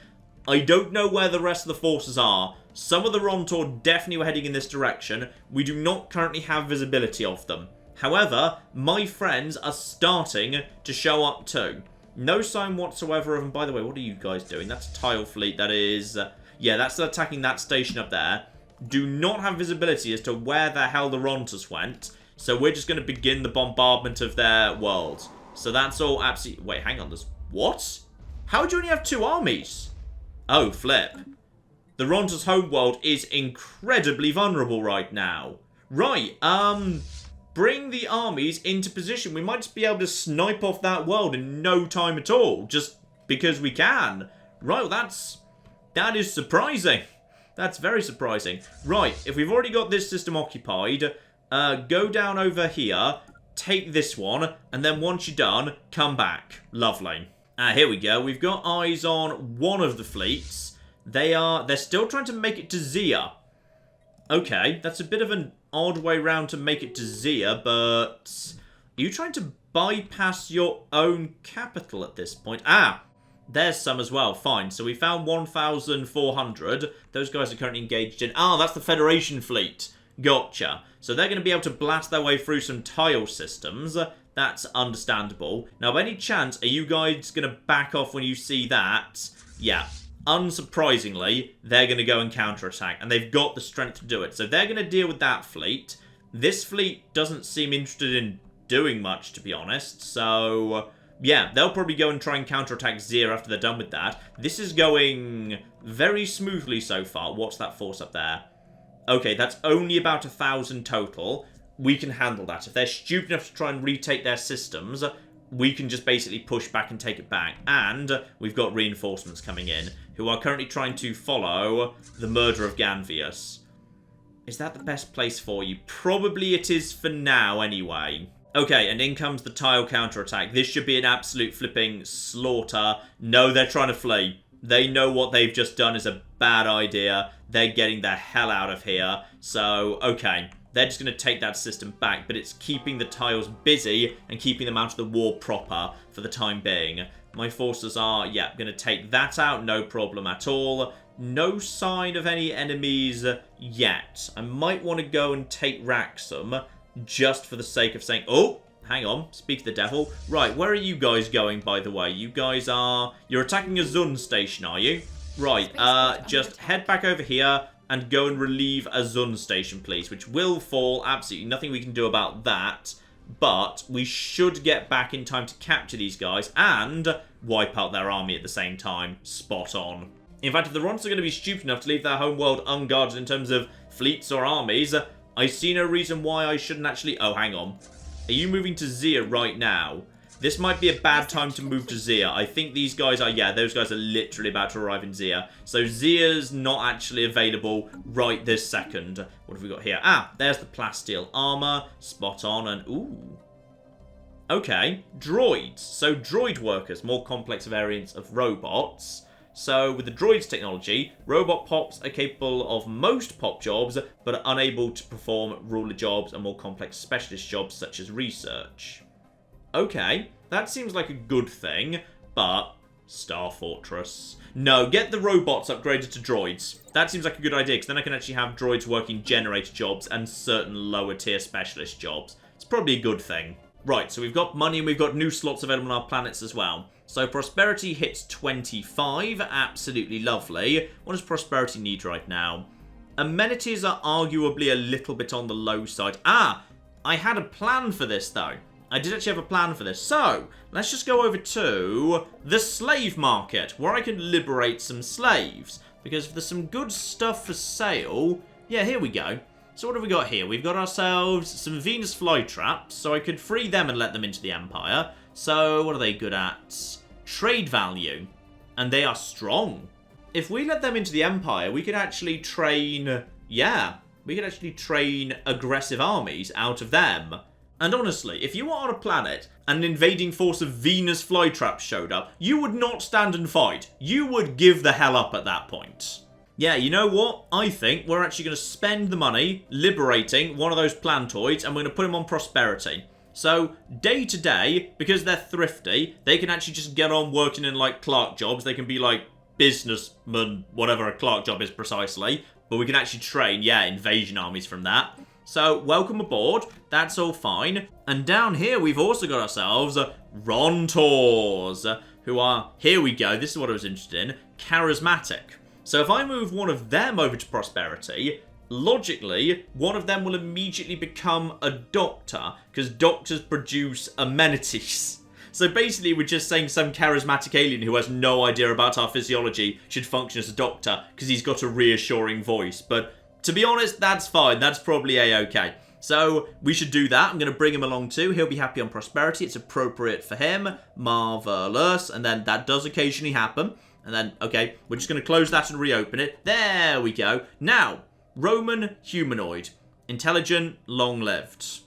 I don't know where the rest of the forces are. Some of the Rontor definitely were heading in this direction. We do not currently have visibility of them. However, my friends are starting to show up too. No sign whatsoever of them. By the way, what are you guys doing? That's a tile fleet. That is... yeah, that's attacking that station up there. Do not have visibility as to where the hell the Rontus went. So we're just going to begin the bombardment of their world. So that's all absolutely... Wait, hang on. There's... What? How do you only have 2 armies? Oh, flip. The Rontus homeworld is incredibly vulnerable right now. Right, bring the armies into position. We might just be able to snipe off that world in no time at all, just because we can. Right, well, that is surprising. That's very surprising. Right, if we've already got this system occupied, go down over here, take this one, and then once you're done, come back. Lovely. Here we go. We've got eyes on one of the fleets. They're still trying to make it to Zia. Okay, that's a bit of an odd way round to make it to Zia, but... Are you trying to bypass your own capital at this point? Ah, there's some as well. Fine. So we found 1,400. Those guys are currently engaged in... Ah, that's the Federation fleet. Gotcha. So they're going to be able to blast their way through some tile systems. That's understandable. Now, by any chance, are you guys going to back off when you see that? Yeah. Unsurprisingly, they're going to go and counterattack, and they've got the strength to do it. So they're going to deal with that fleet. This fleet doesn't seem interested in doing much, to be honest. So, yeah, they'll probably go and try and counterattack Zia after they're done with that. This is going very smoothly so far. What's that force up there? Okay, that's only about 1,000 total. We can handle that. If they're stupid enough to try and retake their systems, we can just basically push back and take it back. And we've got reinforcements coming in, who are currently trying to follow the murder of Ganvius. Is that the best place for you? Probably it is for now, anyway. Okay, and in comes the tile counterattack. This should be an absolute flipping slaughter. No, they're trying to flee. They know what they've just done is a bad idea. They're getting the hell out of here. So, okay. They're just going to take that system back, but it's keeping the tiles busy and keeping them out of the war proper for the time being. My forces are, yeah, going to take that out, no problem at all. No sign of any enemies yet. I might want to go and take Raxum just for the sake of saying, oh, hang on, speak to the devil. Right, where are you guys going, by the way? You guys are, you're attacking a Zun station, are you? Right, just head back over here and go and relieve a Zun station, please, which will fall. Absolutely nothing we can do about that. but we should get back in time to capture these guys and wipe out their army at the same time. Spot on. In fact, if the Rontos are going to be stupid enough to leave their home world unguarded in terms of fleets or armies, I see no reason why I shouldn't actually... Oh, hang on. Are you moving to Zia right now? This might be a bad time to move to Zia. I think these guys are... Yeah, those guys are literally about to arrive in Zia. So Zia's not actually available right this second. What have we got here? Ah, there's the plasteel armor. Spot on. And ooh. Okay, droids. So droid workers, more complex variants of robots. So, with the droids technology, robot pops are capable of most pop jobs, but are unable to perform ruler jobs and more complex specialist jobs such as research. Okay, that seems like a good thing, but... Star Fortress. No, get the robots upgraded to droids. That seems like a good idea, because then I can actually have droids working generator jobs and certain lower tier specialist jobs. It's probably a good thing. Right, so we've got money and we've got new slots available on our planets as well. So prosperity hits 25, absolutely lovely. What does prosperity need right now? Amenities are arguably a little bit on the low side. Ah, I had a plan for this though. I did actually have a plan for this. So, let's just go over to the slave market, where I can liberate some slaves. Because if there's some good stuff for sale, yeah, here we go. So what have we got here? We've got ourselves some Venus flytraps, so I could free them and let them into the Empire. So, what are they good at? Trade value. And they are strong. If we let them into the Empire, we could actually train... Yeah, we could actually train aggressive armies out of them. And honestly, if you were on a planet and an invading force of Venus flytraps showed up, you would not stand and fight. You would give the hell up at that point. Yeah, you know what? I think we're actually going to spend the money liberating one of those plantoids and we're going to put him on prosperity. So, day to day, because they're thrifty, they can actually just get on working in, like, clerk jobs. They can be, like, businessmen, whatever a clerk job is precisely. But we can actually train, yeah, invasion armies from that. So, welcome aboard. That's all fine. And down here, we've also got ourselves Rontors, who are, here we go, this is what I was interested in, charismatic. So if I move one of them over to prosperity, logically, one of them will immediately become a doctor, because doctors produce amenities. So basically, we're just saying some charismatic alien who has no idea about our physiology should function as a doctor, because he's got a reassuring voice. But to be honest, that's fine. That's probably a-okay. So we should do that. I'm going to bring him along too. He'll be happy on prosperity. It's appropriate for him. Marvelous. And then that does occasionally happen. And then, okay, we're just going to close that and reopen it. There we go. Now, Roman humanoid. Intelligent, long-lived.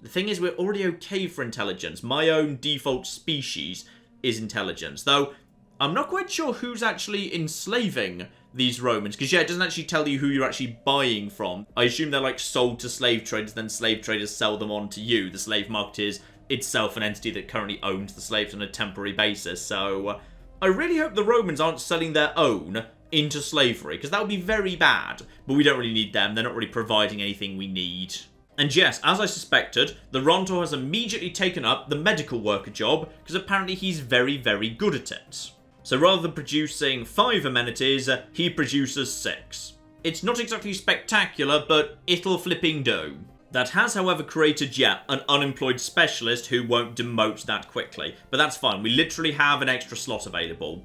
The thing is, we're already okay for intelligence. My own default species is intelligence. Though, I'm not quite sure who's actually enslaving these Romans. Because, yeah, it doesn't actually tell you who you're actually buying from. I assume they're, like, sold to slave traders, then slave traders sell them on to you. The slave market is itself an entity that currently owns the slaves on a temporary basis. So, I really hope the Romans aren't selling their own into slavery, because that would be very bad. But we don't really need them. They're not really providing anything we need. And yes, as I suspected, the Rontor has immediately taken up the medical worker job, because apparently he's very, very good at it. So rather than producing 5 amenities, he produces 6. It's not exactly spectacular, but it'll flipping do. That has, however, created, yeah, an unemployed specialist who won't demote that quickly. But that's fine. We literally have an extra slot available.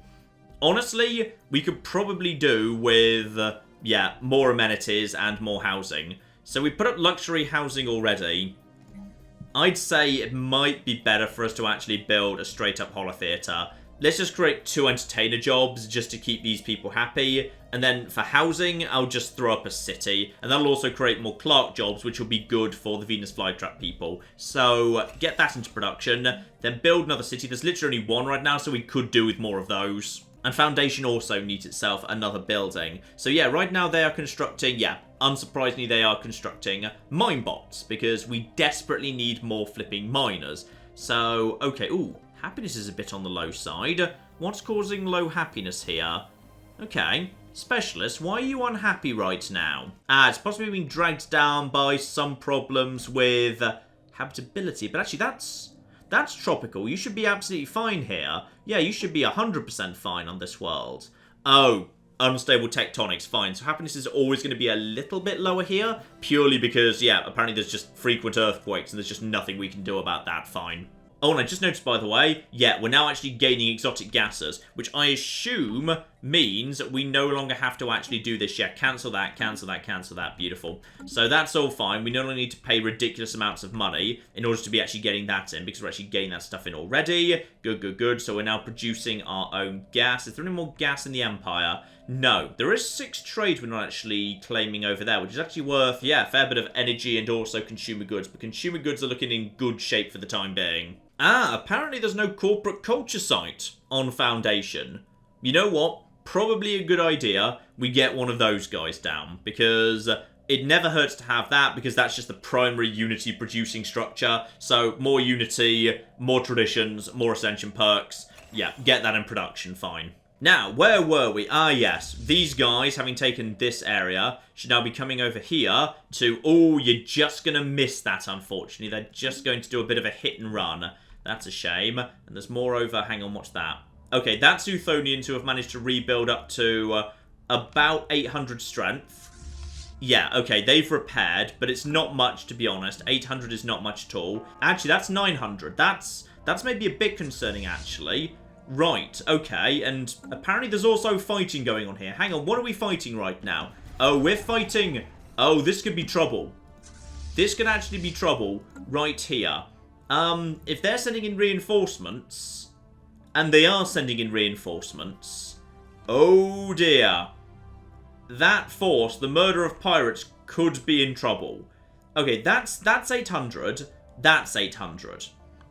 Honestly, we could probably do with, yeah, more amenities and more housing. So we put up luxury housing already. I'd say it might be better for us to actually build a straight-up holotheater. Let's just create 2 entertainer jobs just to keep these people happy. And then for housing, I'll just throw up a city. And that'll also create more clerk jobs, which will be good for the Venus flytrap people. So get that into production. Then build another city. There's literally only 1 right now, so we could do with more of those. And Foundation also needs itself another building. So yeah, right now they are constructing, yeah, unsurprisingly they are constructing mine bots. Because we desperately need more flipping miners. So, okay, ooh. Happiness is a bit on the low side. What's causing low happiness here? Okay. Specialist, why are you unhappy right now? It's possibly being dragged down by some problems with habitability. But actually, that's tropical. You should be absolutely fine here. Yeah, you should be 100% fine on this world. Oh, unstable tectonics, fine. So happiness is always going to be a little bit lower here, purely because, yeah, apparently there's just frequent earthquakes, and there's just nothing we can do about that, fine. Oh, and I just noticed, by the way, yeah, we're now actually gaining exotic gases, which I assume means that we no longer have to actually do this. Yeah, cancel that, cancel that, cancel that. Beautiful. So that's all fine. We not only need to pay ridiculous amounts of money in order to be actually getting that in, because we're actually getting that stuff in already. Good, good, good. So we're now producing our own gas. Is there any more gas in the Empire? No. There is 6 trade we're not actually claiming over there, which is actually worth, yeah, a fair bit of energy and also consumer goods. But consumer goods are looking in good shape for the time being. Ah, apparently there's no corporate culture site on Foundation. You know what? Probably a good idea we get one of those guys down, because it never hurts to have that, because that's just the primary Unity producing structure. So more Unity, more traditions, more Ascension perks. Yeah, get that in production, fine. Now, where were we? Ah, yes. These guys, having taken this area, should now be coming over here to... Oh, you're just going to miss that, unfortunately. They're just going to do a bit of a hit and run. That's a shame. And there's more over... Hang on, what's that? Okay, that's Euthonians who have managed to rebuild up to about 800 strength. Yeah, okay, they've repaired, but it's not much, to be honest. 800 is not much at all. Actually, that's 900. That's maybe a bit concerning, actually. Right, okay, and apparently there's also fighting going on here. Hang on, what are we fighting right now? Oh, we're fighting... Oh, this could be trouble. This could actually be trouble right here. If they're sending in reinforcements, and they are sending in reinforcements, oh dear. That force, the murder of pirates, could be in trouble. Okay, that's 800. That's 800.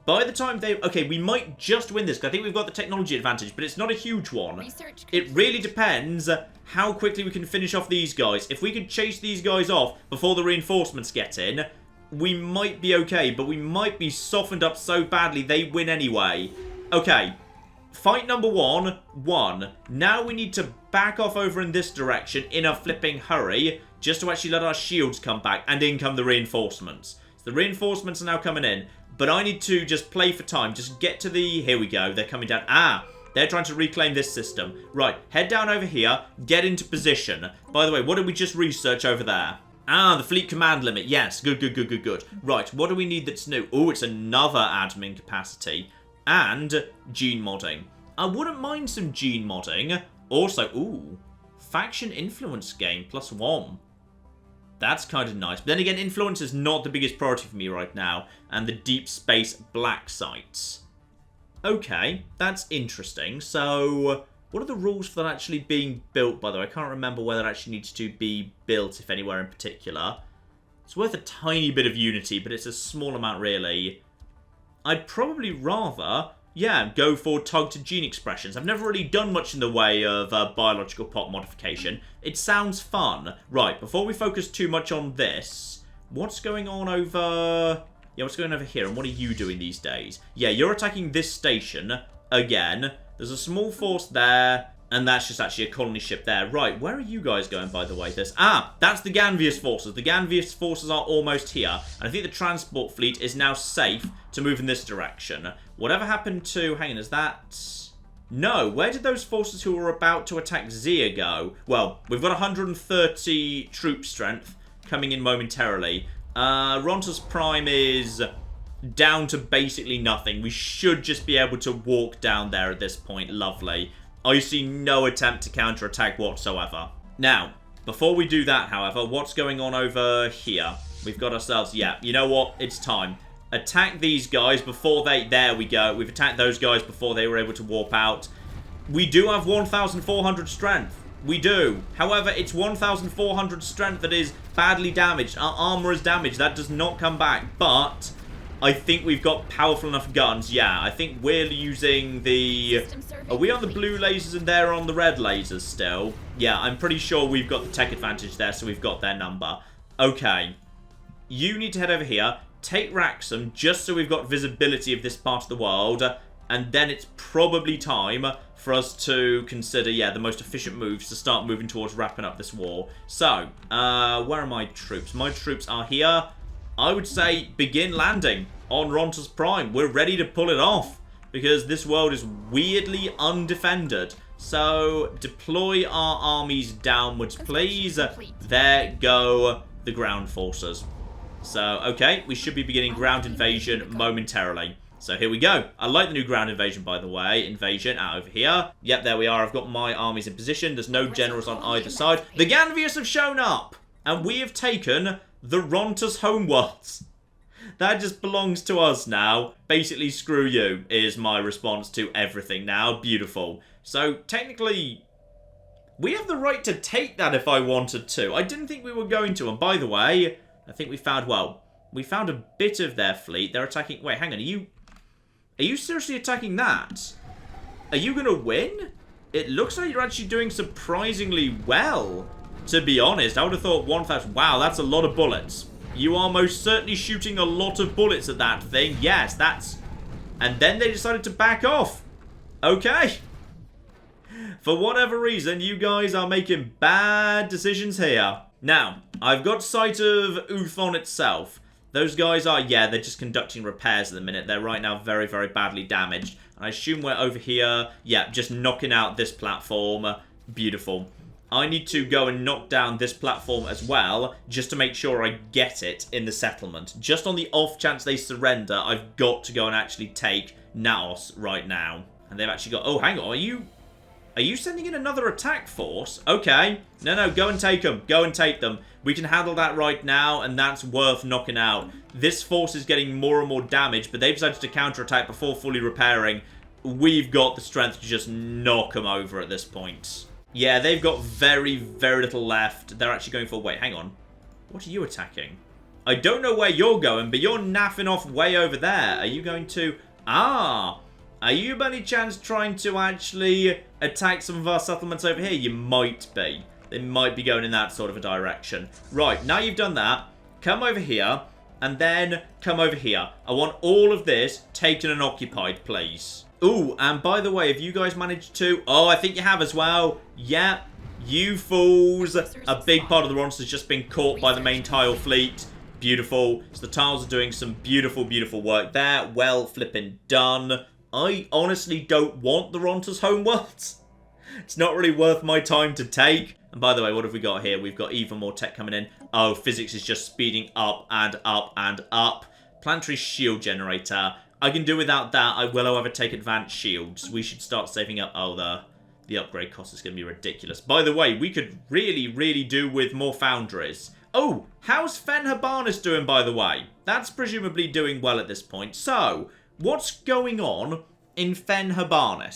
By the time they... Okay, we might just win this, because I think we've got the technology advantage, but it's not a huge one. It really depends how quickly we can finish off these guys. If we could chase these guys off before the reinforcements get in, we might be okay, but we might be softened up so badly they win anyway. Okay, fight number 1, won. Now we need to back off over in this direction in a flipping hurry, just to actually let our shields come back, and in come the reinforcements. So the reinforcements are now coming in. But I need to just play for time. Just get to the... Here we go. They're coming down. Ah, they're trying to reclaim this system. Right, head down over here. Get into position. By the way, what did we just research over there? Ah, the fleet command limit. Yes, good, good, good, good, good. Right, what do we need that's new? Oh, it's another admin capacity. And gene modding. I wouldn't mind some gene modding. Also, ooh, faction influence game +1. That's kind of nice. But then again, influence is not the biggest priority for me right now. And the deep space black sites. Okay, that's interesting. So, what are the rules for that actually being built, by the way? I can't remember whether it actually needs to be built, if anywhere in particular. It's worth a tiny bit of Unity, but it's a small amount, really. I'd probably rather... Yeah, go for tug to gene expressions. I've never really done much in the way of biological pot modification. It sounds fun. Right, before we focus too much on this, what's going on over... Yeah, what's going on over here, and what are you doing these days? Yeah, you're attacking this station again. There's a small force there, and that's just actually a colony ship there. Right, where are you guys going, by the way? That's the Ganvius forces. The Ganvius forces are almost here, and I think the transport fleet is now safe to move in this direction. Whatever happened to... Hang on, is that... No, where did those forces who were about to attack Zia go? Well, we've got 130 troop strength coming in momentarily. Rontus Prime is down to basically nothing. We should just be able to walk down there at this point. Lovely. I see no attempt to counterattack whatsoever. Now, before we do that, however, what's going on over here? We've got ourselves... Yeah, you know what? It's time. Attack these guys before they... There we go. We've attacked those guys before they were able to warp out. We do have 1,400 strength. We do. However, it's 1,400 strength that is badly damaged. Our armor is damaged. That does not come back. But I think we've got powerful enough guns. Yeah, I think we're using the... Are we on the blue lasers and they're on the red lasers still? Yeah, I'm pretty sure we've got the tech advantage there, so we've got their number. Okay. You need to head over here. Take Wraxham, just so we've got visibility of this part of the world, and then it's probably time for us to consider, yeah, the most efficient moves to start moving towards wrapping up this war. So, where are my troops? My troops are here. I would say begin landing on Rontus Prime. We're ready to pull it off, because this world is weirdly undefended. So, deploy our armies downwards, please. There go the ground forces. So, okay, we should be beginning ground invasion momentarily. So here we go. I like the new ground invasion, by the way. Invasion out over here. Yep, there we are. I've got my armies in position. There's no generals on either side. The Ganvius have shown up. And we have taken the Rontus homeworlds. That just belongs to us now. Basically, screw you is my response to everything now. Beautiful. So, technically, we have the right to take that if I wanted to. I didn't think we were going to. And by the way, I think we found, well, we found a bit of their fleet. They're attacking... Wait, hang on. Are you seriously attacking that? Are you going to win? It looks like you're actually doing surprisingly well, to be honest. I would have thought 1,000... Wow, that's a lot of bullets. You are most certainly shooting a lot of bullets at that thing. Yes, that's... And then they decided to back off. Okay. For whatever reason, you guys are making bad decisions here. Now, I've got sight of Uthon itself. Those guys are, yeah, they're just conducting repairs at the minute. They're right now very, very badly damaged. And I assume we're over here, yeah, just knocking out this platform. Beautiful. I need to go and knock down this platform as well, just to make sure I get it in the settlement. Just on the off chance they surrender, I've got to go and actually take Naos right now. And they've actually got, oh, hang on, are you sending in another attack force? Okay. No, go and take them. Go and take them. We can handle that right now, and that's worth knocking out. This force is getting more and more damage, but they've decided to counterattack before fully repairing. We've got the strength to just knock them over at this point. Yeah, they've got very, very little left. They're actually going for... Wait, hang on. What are you attacking? I don't know where you're going, but you're naffing off way over there. Are you going to... Ah! Are you by any chance trying to actually attack some of our settlements over here? You might be. They might be going in that sort of a direction. Right, now you've done that, come over here, and then come over here. I want all of this taken and occupied, please. Ooh, and by the way, have you guys managed to... Oh, I think you have as well. Yeah, you fools. A big part of the Rontus has just been caught by the main tile fleet. Beautiful. So the tiles are doing some beautiful, beautiful work there. Well flipping done. I honestly don't want the Rontus homeworlds. It's not really worth my time to take. And by the way, what have we got here? We've got even more tech coming in. Oh, physics is just speeding up and up and up. Planetary shield generator. I can do without that. I will, however, take advanced shields. We should start saving up. Oh, the upgrade cost is going to be ridiculous. By the way, we could really, really do with more foundries. Oh, how's Fanfare doing, by the way? That's presumably doing well at this point. So, what's going on in Fanfare?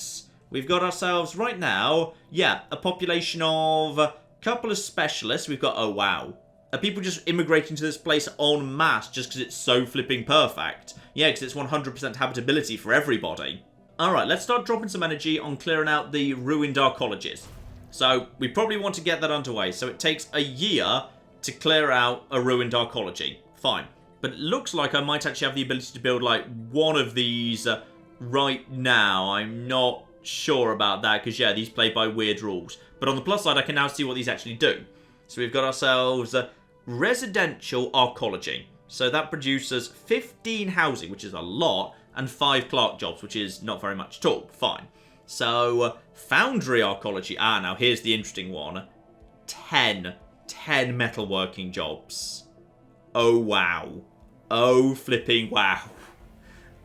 We've got ourselves, right now, yeah, a population of a couple of specialists. We've got, oh wow, are people just immigrating to this place en masse just because it's so flipping perfect? Yeah, because it's 100% habitability for everybody. Alright, let's start dropping some energy on clearing out the ruined arcologies. So, we probably want to get that underway. So it takes a year to clear out a ruined arcology. Fine. But it looks like I might actually have the ability to build, like, one of these right now. I'm not sure about that, because, yeah, these play by weird rules. But on the plus side, I can now see what these actually do. So we've got ourselves residential arcology. So that produces 15 housing, which is a lot, and 5 clerk jobs, which is not very much at all. Fine. So, foundry arcology. Ah, now here's the interesting one. 10 metalworking jobs. Oh, wow. Oh, flipping wow.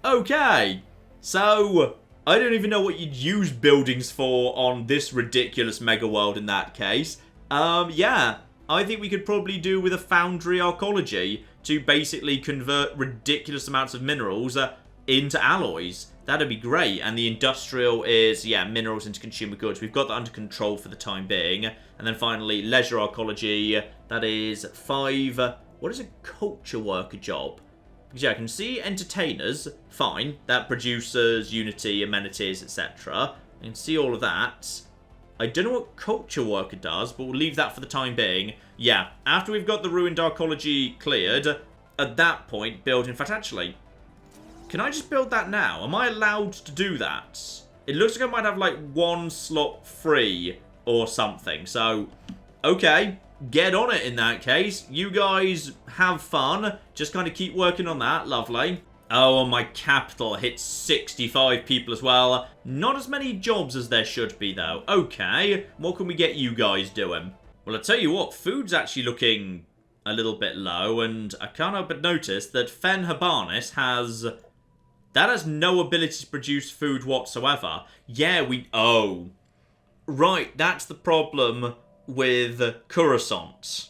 Okay. So, I don't even know what you'd use buildings for on this ridiculous mega world in that case. Yeah. I think we could probably do with a foundry arcology to basically convert ridiculous amounts of minerals into alloys. That'd be great. And the industrial is, yeah, minerals into consumer goods. We've got that under control for the time being. And then finally, leisure arcology. That is 5... what is a culture worker job? Because, yeah, I can see entertainers. Fine. That produces unity, amenities, etc. I can see all of that. I don't know what culture worker does, but we'll leave that for the time being. Yeah, after we've got the ruined arcology cleared, at that point, build... In fact, actually, can I just build that now? Am I allowed to do that? It looks like I might have, like, 1 slot free or something. So, okay, get on it in that case. You guys have fun. Just kind of keep working on that. Lovely. Oh, and my capital hits 65 people as well. Not as many jobs as there should be, though. Okay, what can we get you guys doing? Well, I tell you what, food's actually looking a little bit low, and I can't help but notice that Fen Habanis has... That has no ability to produce food whatsoever. Yeah, oh. Right, that's the problem with Coruscant.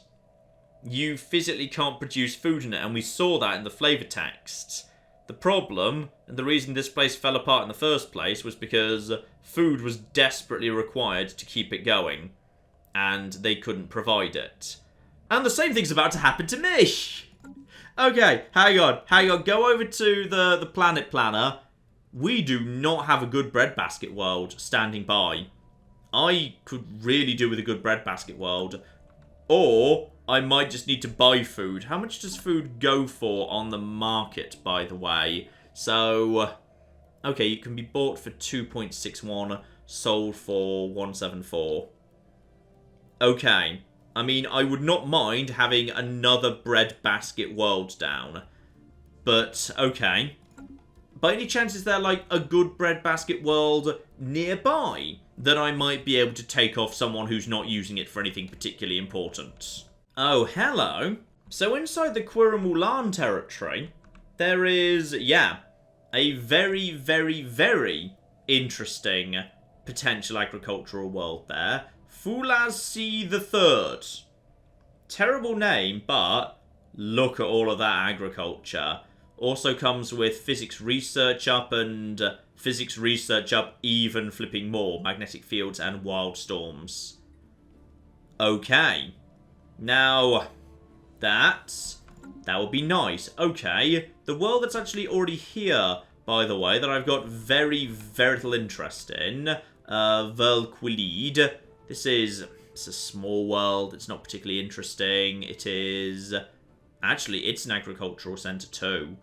You physically can't produce food in it, and we saw that in the flavor text. The problem, and the reason this place fell apart in the first place, was because food was desperately required to keep it going, and they couldn't provide it. And the same thing's about to happen to me! Okay, hang on, go over to the planet planner. We do not have a good breadbasket world standing by. I could really do with a good breadbasket world. Or I might just need to buy food. How much does food go for on the market, by the way? So, okay, you can be bought for 2.61, sold for 174. Okay. I mean, I would not mind having another breadbasket world down. But, okay. By any chance, is there, like, a good breadbasket world nearby that I might be able to take off someone who's not using it for anything particularly important? Oh, hello. So inside the Quiramulan territory, there is, yeah, a very, very, very interesting potential agricultural world there. Fulasi III. Terrible name, but look at all of that agriculture. Also comes with physics research up and physics research up even flipping more. Magnetic fields and wild storms. Okay. Now, that would be nice. Okay. The world that's actually already here, by the way, that I've got very, very little interest in. Velquilid. It's a small world. It's not particularly interesting. It is... Actually, it's an agricultural centre too.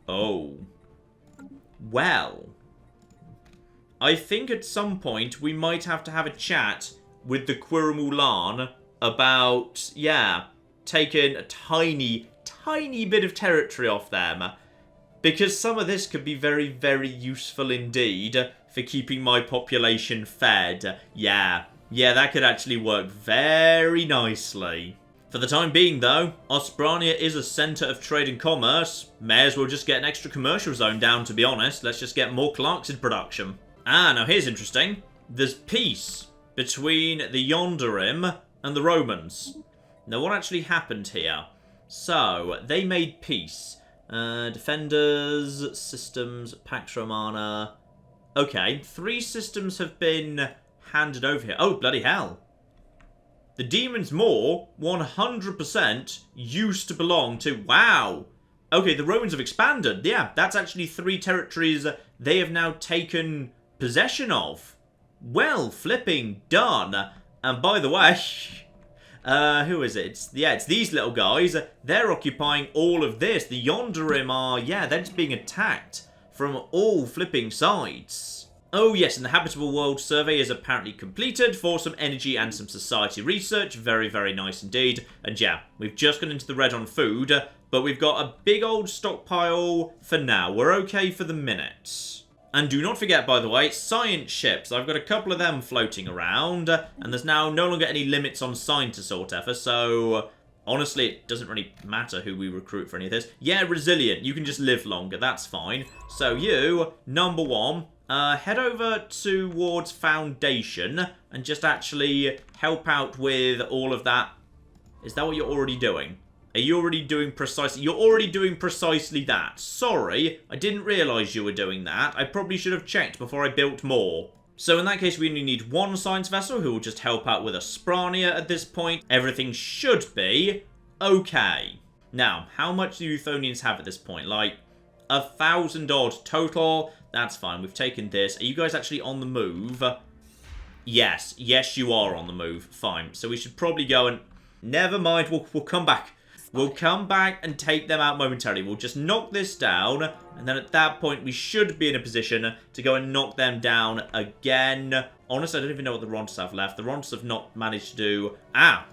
Oh. Well. I think at some point we might have to have a chat with the Quiramulan about, yeah, taking a tiny, tiny bit of territory off them. Because some of this could be very, very useful indeed for keeping my population fed. Yeah, that could actually work very nicely. For the time being, though, Osprania is a centre of trade and commerce. May as well just get an extra commercial zone down, to be honest. Let's just get more Clarks in production. Ah, now here's interesting. There's peace between the Yonderim and the Romans. Now, what actually happened here? So, they made peace. Defenders, systems, Pax Romana. Okay, 3 systems have been handed over here. Oh, bloody hell. The Demon's Maw, 100% used to belong to... Wow. Okay, the Romans have expanded. Yeah, that's actually 3 territories they have now taken possession of. Well, flipping done. And by the way... who is it? It's these little guys. They're occupying all of this. The Yonderim are... Yeah, they're just being attacked from all flipping sides. Oh yes, and the Habitable World Survey is apparently completed for some energy and some society research. Very, very nice indeed. And yeah, we've just gone into the red on food, but we've got a big old stockpile for now. We're okay for the minute. And do not forget, by the way, science ships. I've got a couple of them floating around, and there's now no longer any limits on scientists or whatever, so... Honestly, it doesn't really matter who we recruit for any of this. Yeah, resilient. You can just live longer. That's fine. So you, number 1... head over towards Foundation and just actually help out with all of that. Is that what you're already doing? Are you already doing precisely... You're already doing precisely that. Sorry, I didn't realise you were doing that. I probably should have checked before I built more. So in that case, we only need 1 science vessel who will just help out with Asprania at this point. Everything should be okay. Now, how much do Euthonians have at this point? Like, 1,000 odd total. That's fine. We've taken this. Are you guys actually on the move? Yes. Yes, you are on the move. Fine. So we should probably go and... Never mind. We'll come back. We'll come back and take them out momentarily. We'll just knock this down. And then at that point, we should be in a position to go and knock them down again. Honestly, I don't even know what the Ronts have left. The Ronts have not managed to do... Ah!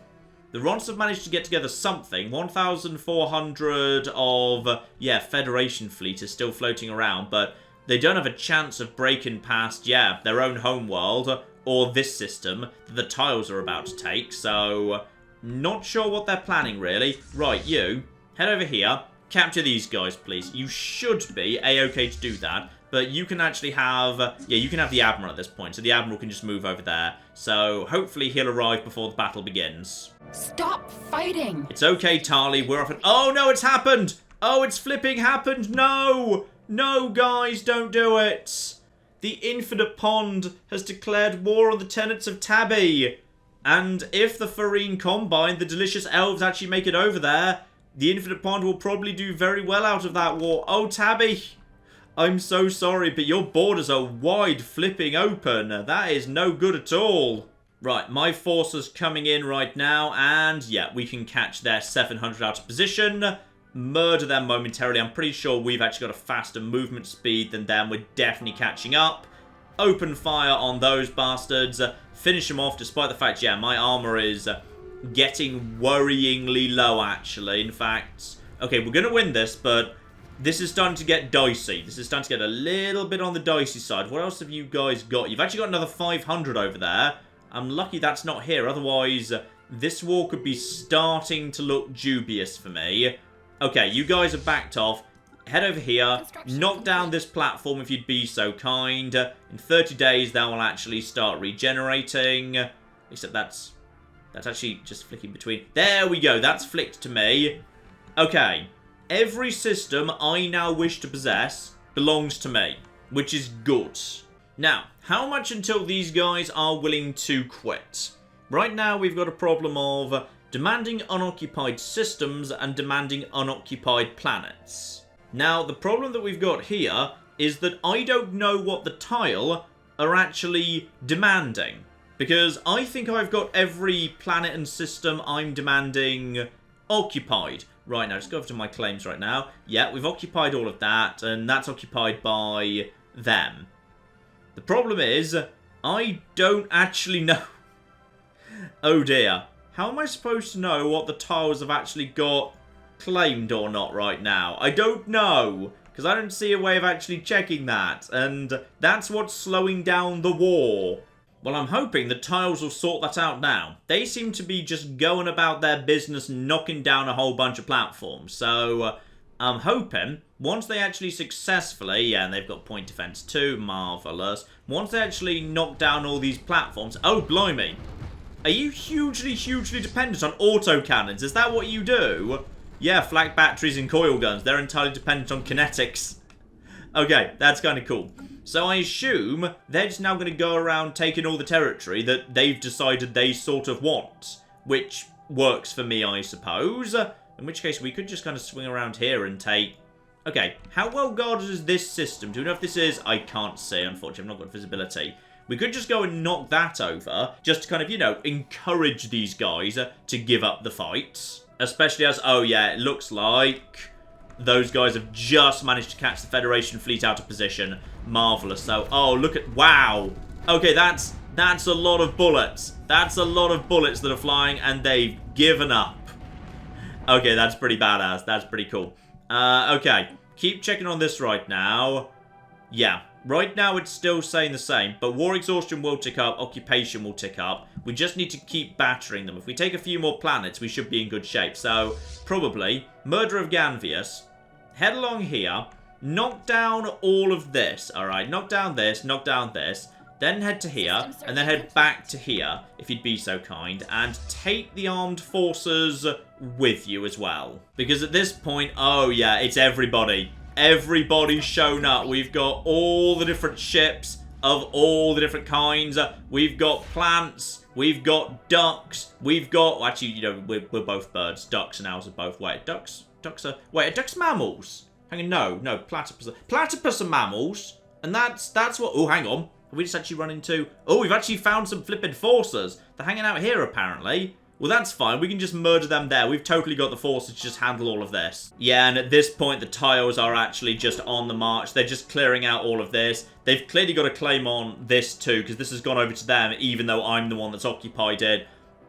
The Rons have managed to get together something. 1,400 of, yeah, Federation fleet is still floating around, but they don't have a chance of breaking past, yeah, their own homeworld or this system that the tiles are about to take, so not sure what they're planning, really. Right, you, head over here, capture these guys, please. You should be A-okay to do that, but you can actually have, yeah, you can have the Admiral at this point, so the Admiral can just move over there. So hopefully he'll arrive before the battle begins. Stop fighting! It's okay, Tali, we're off. Oh, no, it's happened! Oh, it's flipping happened! No! No, guys, don't do it! The Infinite Pond has declared war on the tenants of Tabby. And if the Farine Combine, the delicious elves, actually make it over there, the Infinite Pond will probably do very well out of that war. Oh, Tabby! I'm so sorry, but your borders are wide flipping open. That is no good at all. Right, my forces coming in right now, and yeah, we can catch their 700 out of position. Murder them momentarily. I'm pretty sure we've actually got a faster movement speed than them. We're definitely catching up. Open fire on those bastards. Finish them off, despite the fact, yeah, my armor is getting worryingly low, actually. In fact, okay, we're going to win this, but this is starting to get dicey. This is starting to get a little bit on the dicey side. What else have you guys got? You've actually got another 500 over there. I'm lucky that's not here. Otherwise, this war could be starting to look dubious for me. Okay, you guys are backed off. Head over here. Knock down this platform if you'd be so kind. In 30 days, that will actually start regenerating. Except that's actually just flicking between. There we go. That's flicked to me. Okay. Every system I now wish to possess belongs to me, which is good. Now, how much until these guys are willing to quit? Right now, we've got a problem of demanding unoccupied systems and demanding unoccupied planets. Now, the problem that we've got here is that I don't know what the tile are actually demanding. Because I think I've got every planet and system I'm demanding occupied. Right, now, just go over to my claims right now. Yeah, we've occupied all of that, and that's occupied by them. The problem is, I don't actually know. Oh dear. How am I supposed to know what the tiles have actually got claimed or not right now? I don't know, because I don't see a way of actually checking that, and that's what's slowing down the war. Well, I'm hoping the tiles will sort that out now. They seem to be just going about their business, knocking down a whole bunch of platforms, so I'm hoping once they actually successfully, yeah, and they've got point defense too, marvellous. Once they actually knock down all these platforms, oh, blimey. Are you hugely dependent on autocannons? Is that what you do? Yeah, flak batteries and coil guns. They're entirely dependent on kinetics. Okay, that's kind of cool. So I assume they're just now going to go around taking all the territory that they've decided they sort of want. Which works for me, I suppose. In which case, we could just kind of swing around here and take... Okay, how well guarded is this system? Do we know if this is... I can't see, unfortunately. I've not got visibility. We could just go and knock that over, just to kind of, you know, encourage these guys to give up the fight. Especially as, oh yeah, it looks like those guys have just managed to catch the Federation fleet out of position. Marvellous. So, oh, look at, wow. Okay, that's a lot of bullets. That's a lot of bullets that are flying, and they've given up. Okay, that's pretty badass. That's pretty cool. Okay, keep checking on this right now. Yeah. Right now, it's still saying the same, but war exhaustion will tick up, occupation will tick up. We just need to keep battering them. If we take a few more planets, we should be in good shape. So, probably, murder of Ganvius, head along here, knock down all of this, alright? Knock down this, then head to here, and then head back to here, if you'd be so kind, and take the armed forces with you as well. Because at this point, oh yeah, it's everybody. Everybody's shown up. We've got all the different ships of all the different kinds. We've got plants. We've got ducks. We've got... Well, actually, you know, we're both birds. Ducks and owls are both... Wait, ducks are... Wait, are ducks mammals? Hang on, no, platypus. Platypus are mammals. And that's what... Oh, hang on. Have we just actually run into... Oh, we've actually found some flippin' forces. They're hanging out here, apparently. Well, that's fine. We can just murder them there. We've totally got the forces to just handle all of this. Yeah, and at this point, the tiles are actually just on the march. They're just clearing out all of this. They've clearly got a claim on this too, because this has gone over to them, even though I'm the one that's occupied it.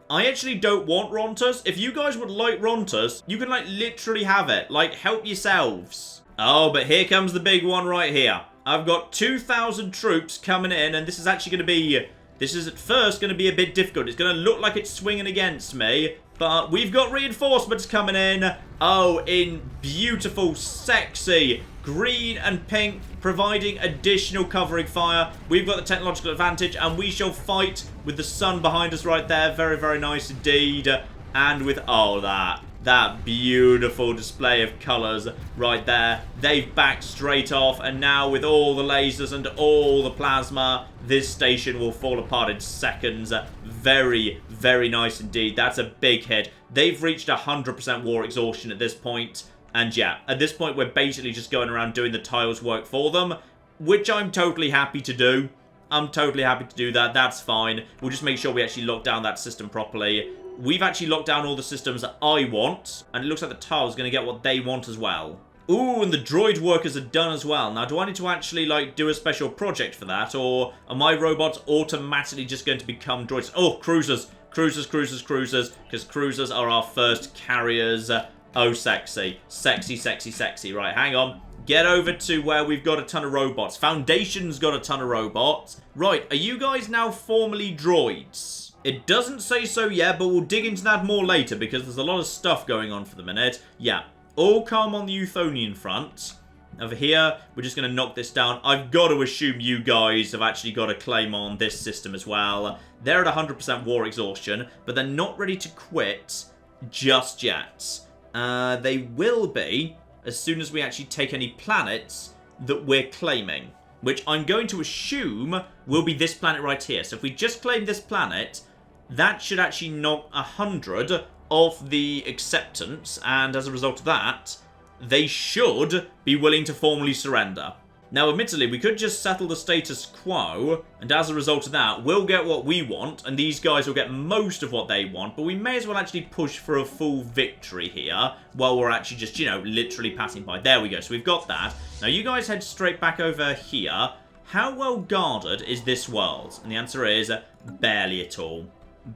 I actually don't want Rontus. If you guys would like Rontus, you can, like, literally have it. Like, help yourselves. Oh, but here comes the big one right here. I've got 2,000 troops coming in, and this is actually going to be... This is at first going to be a bit difficult. It's going to look like it's swinging against me. But we've got reinforcements coming in. Oh, in beautiful, sexy green and pink, providing additional covering fire. We've got the technological advantage, and we shall fight with the sun behind us right there. Very, very nice indeed. And with, oh, that beautiful display of colours right there. They've backed straight off, and now with all the lasers and all the plasma, this station will fall apart in seconds. Very, very nice indeed. That's a big hit. They've reached 100% war exhaustion at this point. And yeah, at this point, we're basically just going around doing the tiles work for them, which I'm totally happy to do. I'm totally happy to do that. That's fine. We'll just make sure we actually lock down that system properly. We've actually locked down all the systems that I want, and it looks like the tile's going to get what they want as well. Ooh, and the droid workers are done as well. Now, do I need to actually, like, do a special project for that, or are my robots automatically just going to become droids? Oh, cruisers. Cruisers, cruisers, cruisers, because cruisers are our first carriers. Oh, sexy. Sexy, sexy, sexy. Right, hang on. Get over to where we've got a ton of robots. Foundation's got a ton of robots. Right, are you guys now formally droids? It doesn't say so yet, but we'll dig into that more later because there's a lot of stuff going on for the minute. Yeah, all calm on the Euthonian front. Over here, we're just going to knock this down. I've got to assume you guys have actually got a claim on this system as well. They're at 100% war exhaustion, but they're not ready to quit just yet. They will be as soon as we actually take any planets that we're claiming, which I'm going to assume will be this planet right here. So if we just claim this planet, that should actually knock 100 off the acceptance, and as a result of that, they should be willing to formally surrender. Now, admittedly, we could just settle the status quo, and as a result of that, we'll get what we want, and these guys will get most of what they want, but we may as well actually push for a full victory here, while we're actually just, you know, literally passing by. There we go, so we've got that. Now, you guys head straight back over here. How well guarded is this world? And the answer is barely at all.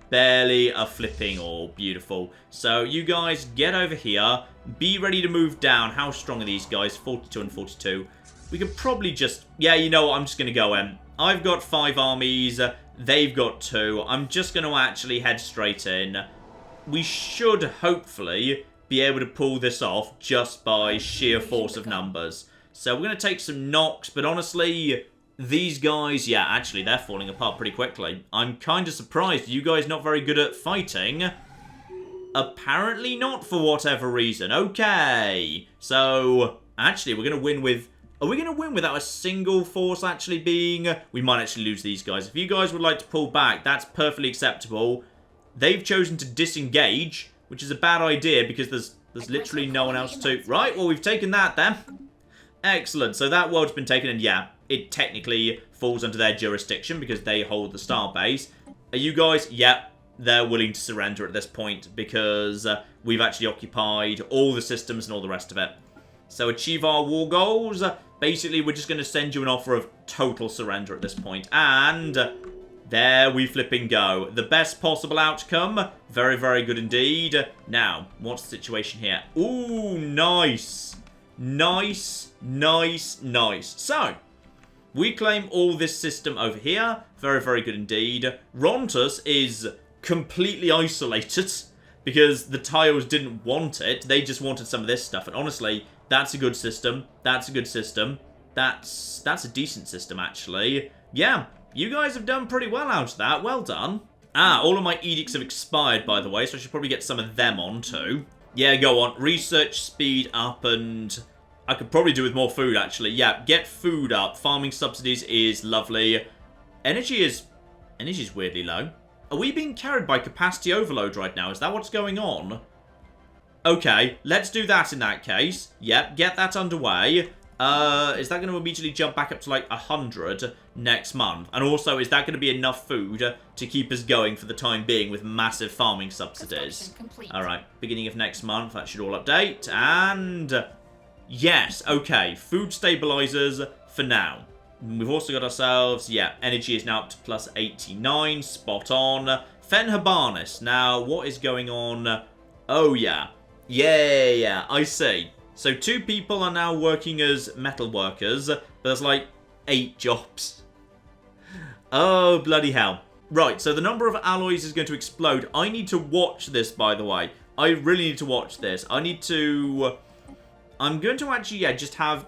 Barely a flipping all. Beautiful. So, you guys get over here. Be ready to move down. How strong are these guys? 42 and 42. We could probably just... Yeah, you know what? I'm just going to go in. I've got 5 armies. They've got 2. I'm just going to actually head straight in. We should, hopefully, be able to pull this off just by sheer force of numbers. So we're going to take some knocks. But honestly, these guys... Yeah, actually, they're falling apart pretty quickly. I'm kind of surprised. You guys not very good at fighting? Apparently not, for whatever reason. Okay. So, actually, we're going to win with... Are we going to win without a single force actually being... We might actually lose these guys. If you guys would like to pull back, that's perfectly acceptable. They've chosen to disengage, which is a bad idea because there's literally no one else to... Right, well, we've taken that then. Excellent. So that world's been taken, and yeah, it technically falls under their jurisdiction because they hold the star base. Are you guys... Yep. They're willing to surrender at this point because we've actually occupied all the systems and all the rest of it. So achieve our war goals. Basically, we're just going to send you an offer of total surrender at this point. And there we flipping go. The best possible outcome. Very, very good indeed. Now, what's the situation here? Ooh, nice. Nice, nice, nice. So, we claim all this system over here. Very, very good indeed. Rontus is completely isolated because the tiles didn't want it. They just wanted some of this stuff. And honestly... That's a good system. That's a good system. That's a decent system, actually. Yeah, you guys have done pretty well out of that. Well done. Ah, all of my edicts have expired, by the way, so I should probably get some of them on, too. Yeah, go on. Research speed up, and I could probably do with more food, actually. Yeah, get food up. Farming subsidies is lovely. Energy is weirdly low. Are we being carried by capacity overload right now? Is that what's going on? Okay, let's do that in that case. Yep, get that underway. Is that going to immediately jump back up to like 100 next month? And also, is that going to be enough food to keep us going for the time being with massive farming subsidies? Alright, beginning of next month, that should all update. And yes, okay, food stabilizers for now. We've also got ourselves, yeah, energy is now up to plus 89, spot on. Fenhabarnis. Now, what is going on? Oh, yeah. Yeah, I see. So 2 people are now working as metal workers. But there's like 8 jobs. Oh, bloody hell. Right, so the number of alloys is going to explode. I need to watch this, by the way. I really need to watch this. I need to... I'm going to actually, just have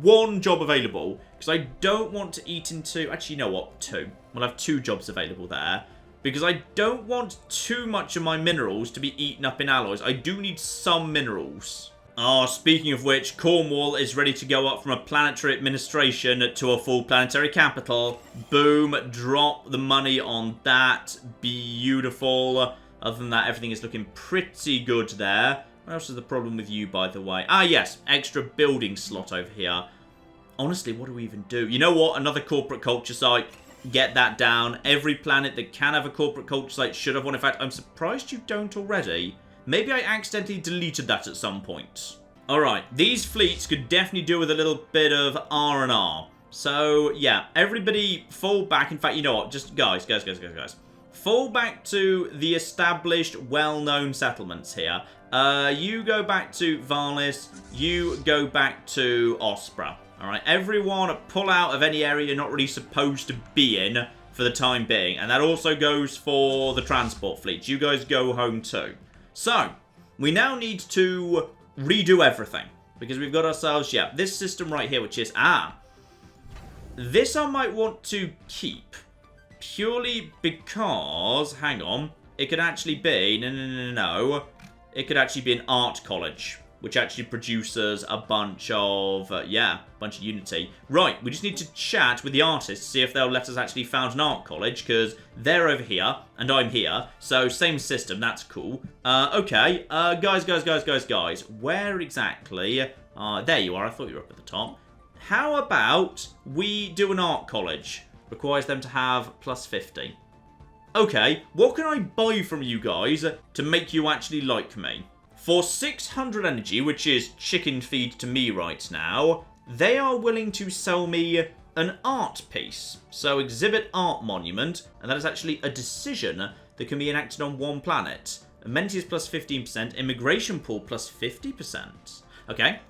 1 job available. Because I don't want to eat into... Actually, you know what? 2. We'll have 2 jobs available there. Because I don't want too much of my minerals to be eaten up in alloys. I do need some minerals. Speaking of which, Cornwall is ready to go up from a planetary administration to a full planetary capital. Boom. Drop the money on that. Beautiful. Other than that, everything is looking pretty good there. What else is the problem with you, by the way? Yes. Extra building slot over here. Honestly, what do we even do? You know what? Another corporate culture site. Get that down. Every planet that can have a corporate culture site should have one. In fact, I'm surprised you don't already. Maybe I accidentally deleted that at some point. Alright, these fleets could definitely do with a little bit of R&R. So, yeah, everybody fall back. In fact, you know what? Just, guys. Fall back to the established, well-known settlements here. You go back to Valis. You go back to Ospra. Alright, everyone pull out of any area you're not really supposed to be in for the time being. And that also goes for the transport fleets. You guys go home too. So, we now need to redo everything. Because we've got ourselves, this system right here, which is, this I might want to keep. Purely because, hang on, it could actually be, no. It could actually be an art college. Which actually produces a bunch of, Unity. Right, we just need to chat with the artists, see if they'll let us actually found an art college, because they're over here, and I'm here, so same system, that's cool. Okay, guys, where exactly, there you are, I thought you were up at the top. How about we do an art college? Requires them to have plus 50. Okay, what can I buy from you guys to make you actually like me? For 600 energy, which is chicken feed to me right now, they are willing to sell me an art piece. So exhibit art monument, and that is actually a decision that can be enacted on 1 planet. Amenities plus 15%, immigration pool plus 50%. Okay,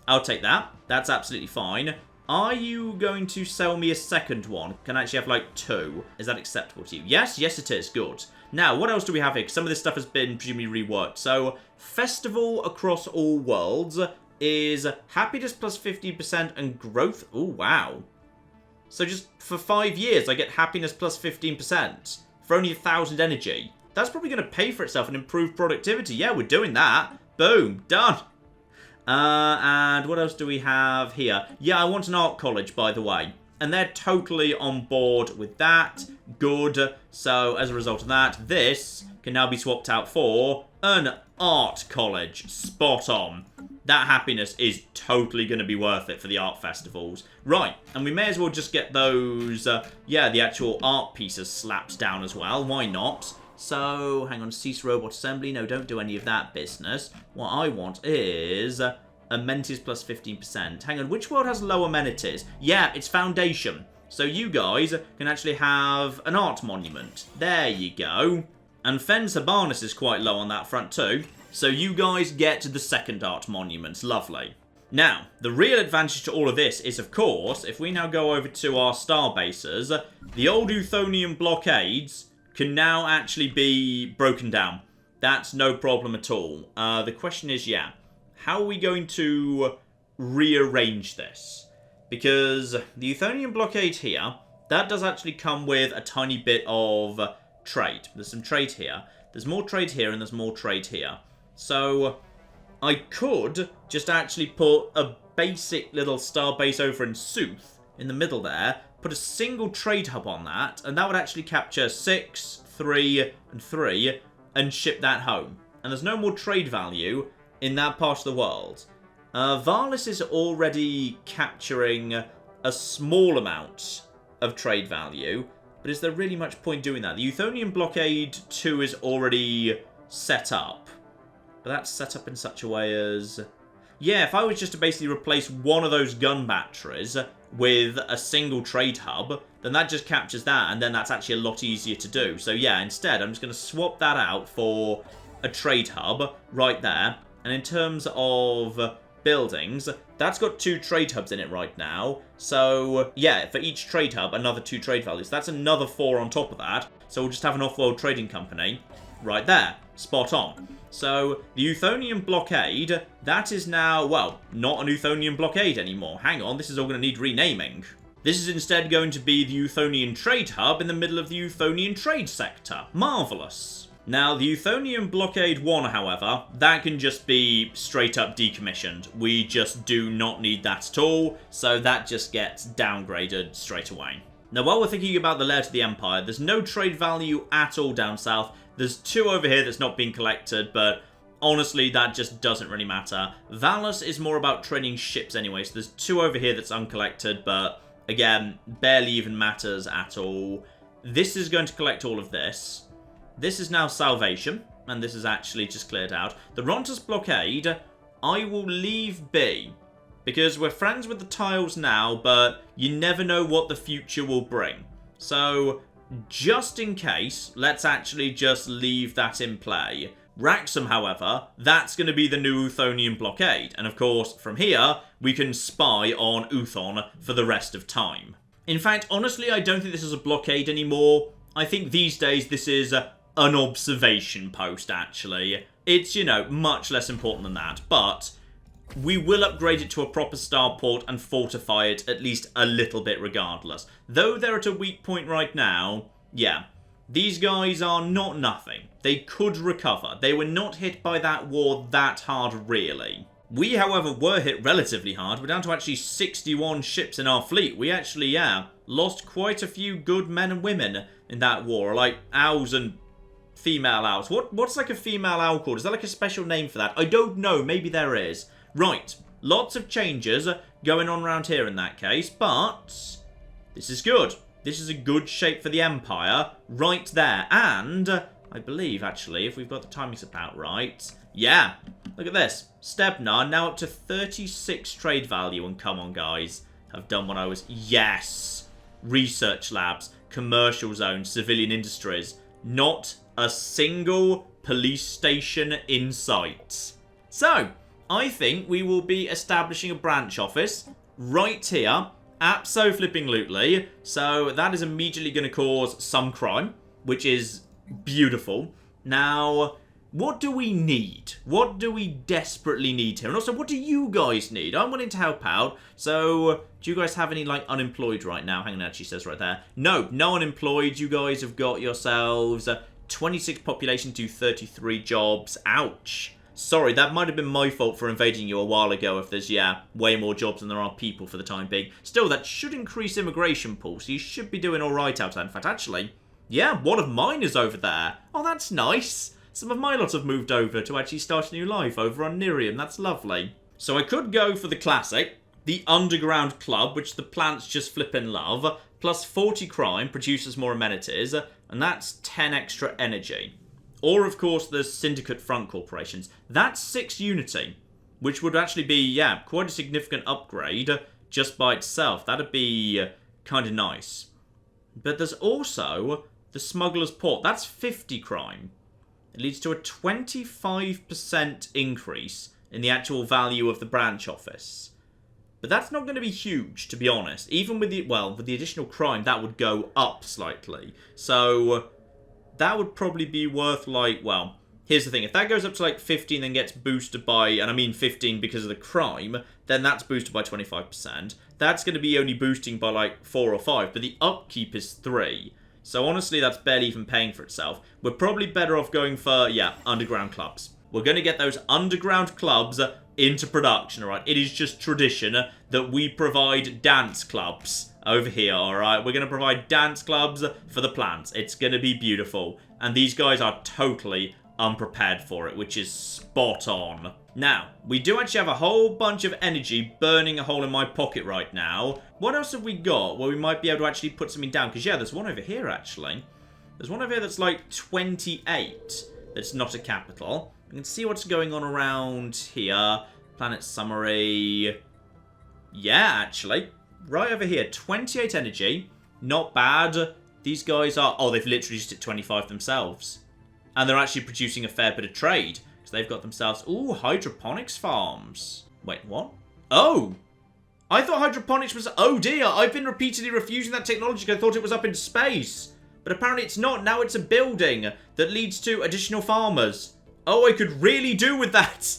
I'll take that. That's absolutely fine. Are you going to sell me a second one? Can I actually have like 2? Is that acceptable to you? Yes, it is. Good. Now, what else do we have here? 'Cause some of this stuff has been presumably reworked. So, festival across all worlds is happiness plus 50% and growth. Oh, wow. So just for 5 years, I get happiness plus 15% for only 1,000 energy. That's probably going to pay for itself and improve productivity. Yeah, we're doing that. Boom. Done. And what else do we have here? Yeah, I want an art college, by the way. And they're totally on board with that. Good. So, as a result of that, this can now be swapped out for an art college. Spot on. That happiness is totally going to be worth it for the art festivals. Right, and we may as well just get those, the actual art pieces slapped down as well. Why not? So, hang on, cease robot assembly. No, don't do any of that business. What I want is amenities plus 15%. Hang on, which world has low amenities? Yeah, it's Foundation. So you guys can actually have an art monument. There you go. And Fenhabarnis is quite low on that front too. So you guys get the second art monument. Lovely. Now, the real advantage to all of this is, of course, if we now go over to our star bases, the old Euthonian blockades can now actually be broken down. That's no problem at all. The question is, how are we going to rearrange this? Because the Euthonian blockade here, that does actually come with a tiny bit of trade. There's some trade here. There's more trade here and there's more trade here. So I could just actually put a basic little star base over in Sooth in the middle there, put a single trade hub on that, and that would actually capture 6, 3, and 3, and ship that home. And there's no more trade value in that part of the world. Valis is already capturing a small amount of trade value, but is there really much point doing that? The Euthonian blockade 2 is already set up, but that's set up in such a way as... Yeah, if I was just to basically replace one of those gun batteries with a single trade hub, then that just captures that, and then that's actually a lot easier to do. So yeah, instead, I'm just going to swap that out for a trade hub right there. And in terms of buildings, that's got 2 trade hubs in it right now. So yeah, for each trade hub, another 2 trade values. That's another 4 on top of that. So we'll just have an off-world trading company right there. Spot on. So the Euthonian blockade, that is now, well, not an Euthonian blockade anymore. Hang on, this is all going to need renaming. This is instead going to be the Euthonian trade hub in the middle of the Euthonian trade sector. Marvellous. Now, the Euthonian Blockade 1, however, that can just be straight up decommissioned. We just do not need that at all, so that just gets downgraded straight away. Now, while we're thinking about the layer to the Empire, there's no trade value at all down south. There's 2 over here that's not being collected, but honestly, that just doesn't really matter. Valus is more about trading ships anyway, so there's 2 over here that's uncollected, but again, barely even matters at all. This is going to collect all of this. This is now Salvation, and this is actually just cleared out. The Rontus Blockade, I will leave be, because we're friends with the tiles now, but you never know what the future will bring. So, just in case, let's actually just leave that in play. Wraxham, however, that's going to be the new Euthonian Blockade, and of course, from here, we can spy on Uthon for the rest of time. In fact, honestly, I don't think this is a blockade anymore. I think these days this is an observation post, actually. It's, you know, much less important than that, but we will upgrade it to a proper starport and fortify it at least a little bit regardless. Though they're at a weak point right now, yeah, these guys are not nothing. They could recover. They were not hit by that war that hard, really. We, however, were hit relatively hard. We're down to actually 61 ships in our fleet. We actually, yeah, lost quite a few good men and women in that war, like owls and female owls. What's like a female owl called? Is that like a special name for that? I don't know. Maybe there is. Right. Lots of changes going on around here in that case, but this is good. This is a good shape for the Empire right there. And I believe, actually, if we've got the timings about right, yeah, look at this. Stebnar now up to 36 trade value. And come on, guys. I've done what I was... Yes. Research labs, commercial zones, civilian industries. Not a single police station in sight. So, I think we will be establishing a branch office right here. Abso-flipping-lutely. So, that is immediately going to cause some crime, which is beautiful. Now, what do we need? What do we desperately need here? And also, what do you guys need? I'm willing to help out. So, do you guys have any, like, unemployed right now? Hang on, she says right there. No, no unemployed. You guys have got yourselves 26 population to 33 jobs. Ouch. Sorry, that might have been my fault for invading you a while ago if there's, yeah, way more jobs than there are people for the time being. Still, that should increase immigration pool, so you should be doing alright out there. In fact, actually, yeah, one of mine is over there. Oh, that's nice. Some of my lot have moved over to actually start a new life over on Nirium. That's lovely. So I could go for the classic, the Underground Club, which the plants just flippin' love, plus 40 crime, produces more amenities, and that's 10 extra energy. Or, of course, the Syndicate Front Corporations. That's 6 Unity, which would actually be, yeah, quite a significant upgrade just by itself. That'd be kind of nice. But there's also the Smuggler's Port. That's 50 crime. It leads to a 25% increase in the actual value of the branch office. But that's not going to be huge, to be honest. Even with the, well, with the additional crime, that would go up slightly. So that would probably be worth, like, well, here's the thing. If that goes up to, like, 15 and gets boosted by, and I mean 15 because of the crime, then that's boosted by 25%. That's going to be only boosting by, like, 4 or 5, but the upkeep is 3. So honestly, that's barely even paying for itself. We're probably better off going for, yeah, underground clubs. We're going to get those underground clubs into production, alright? It is just tradition that we provide dance clubs over here, alright? We're going to provide dance clubs for the plants. It's going to be beautiful. And these guys are totally unprepared for it, which is spot on. Now, we do actually have a whole bunch of energy burning a hole in my pocket right now. What else have we got where we might be able to actually put something down? Because, yeah, there's one over here, actually. There's one over here that's like 28. That's not a capital. We can see what's going on around here. Planet summary. Yeah, actually. right over here. 28 energy. Not bad. These guys are... Oh, they've literally just hit 25 themselves. And they're actually producing a fair bit of trade. Because they've got themselves... Ooh, hydroponics farms. Wait, what? Oh! I thought hydroponics was... Oh, dear. I've been repeatedly refusing that technology because I thought it was up in space. But apparently it's not. Now it's a building that leads to additional farmers. Oh, I could really do with that.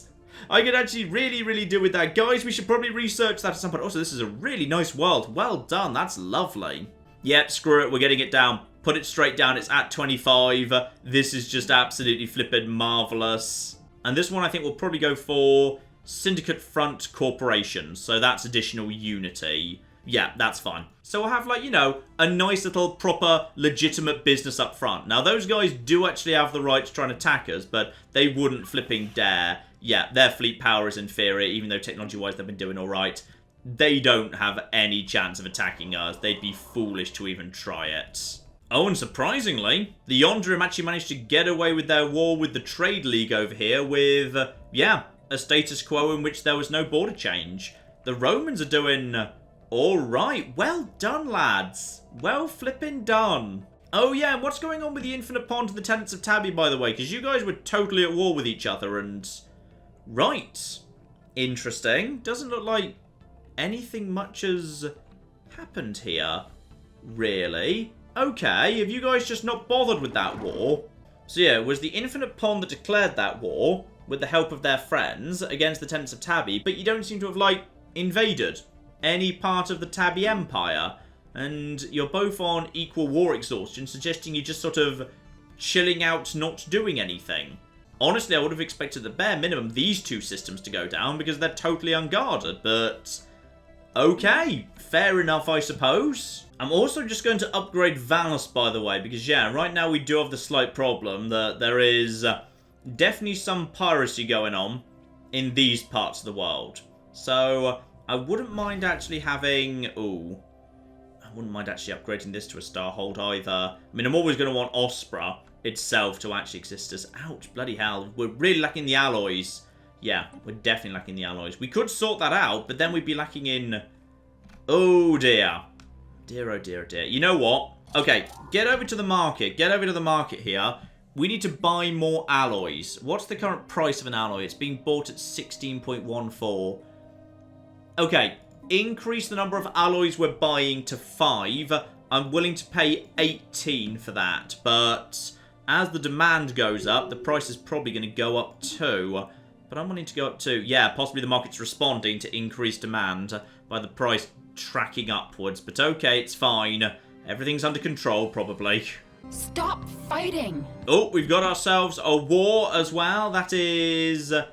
I could actually really do with that. Guys, we should probably research that at some point. Also, this is a really nice world. Well done. That's lovely. Yep, screw it. We're getting it down. Put it straight down. It's at 25. This is just absolutely flippin' marvellous. And this one I think will probably go for Syndicate Front Corporation. So that's additional unity. Yeah, that's fine. So we'll have, like, you know, a nice little proper legitimate business up front. Now, those guys do actually have the right to try and attack us, but they wouldn't flipping dare. Yeah, their fleet power is inferior, even though technology-wise they've been doing all right. They don't have any chance of attacking us. They'd be foolish to even try it. Oh, and surprisingly, the Yonderim actually managed to get away with their war with the Trade League over here with, yeah, a status quo in which there was no border change. The Romans are doing... all right. Well done, lads. Well flipping done. Oh, yeah, and what's going on with the Infinite Pond and the Tenants of Tabby, by the way? Because you guys were totally at war with each other and... Right. Interesting. Doesn't look like anything much has happened here. Really? Okay, have you guys just not bothered with that war? So yeah, it was the Infinite Pond that declared that war with the help of their friends against the Tenants of Tabby, but you don't seem to have, like, invaded any part of the Tabby Empire. And you're both on equal war exhaustion, suggesting you're just sort of chilling out, not doing anything. Honestly, I would have expected the bare minimum these two systems to go down because they're totally unguarded, but... okay, fair enough, I suppose. I'm also just going to upgrade Valus, by the way, because, yeah, right now we do have the slight problem that there is definitely some piracy going on in these parts of the world. So, I wouldn't mind actually having... ooh, I wouldn't mind actually upgrading this to a Starhold either. I mean, I'm always going to want Ospra itself to actually exist as... ouch, bloody hell. We're really lacking the alloys. Yeah, we're definitely lacking the alloys. We could sort that out, but then we'd be lacking in... oh, dear. Dear, oh, dear, oh, dear. You know what? Okay, get over to the market. Get over to the market here. We need to buy more alloys. What's the current price of an alloy? It's being bought at 16.14. Okay, increase the number of alloys we're buying to 5. I'm willing to pay 18 for that, but as the demand goes up, the price is probably going to go up too. But I'm willing to go up too. Yeah, possibly the market's responding to increased demand by the price tracking upwards. But okay, it's fine. Everything's under control, probably. Stop fighting! Oh, we've got ourselves a war as well. That is... the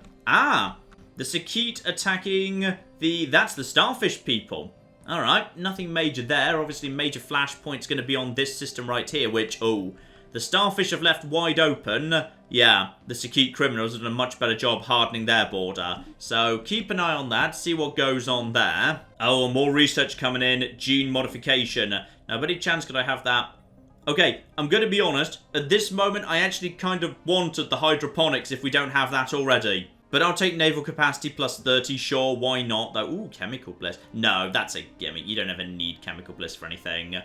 Sakit attacking the... that's the Starfish people. Alright, nothing major there. Obviously, major flashpoint's going to be on this system right here, which, oh, the Starfish have left wide open. Yeah, the Sakit criminals have done a much better job hardening their border. So, keep an eye on that, see what goes on there. Oh, more research coming in. Gene modification. Now, by any chance could I have that? Okay, I'm going to be honest. At this moment, I actually kind of wanted the hydroponics if we don't have that already. But I'll take naval capacity plus 30, sure, why not? Though, ooh, chemical bliss. No, that's a gimmick. You don't ever need chemical bliss for anything.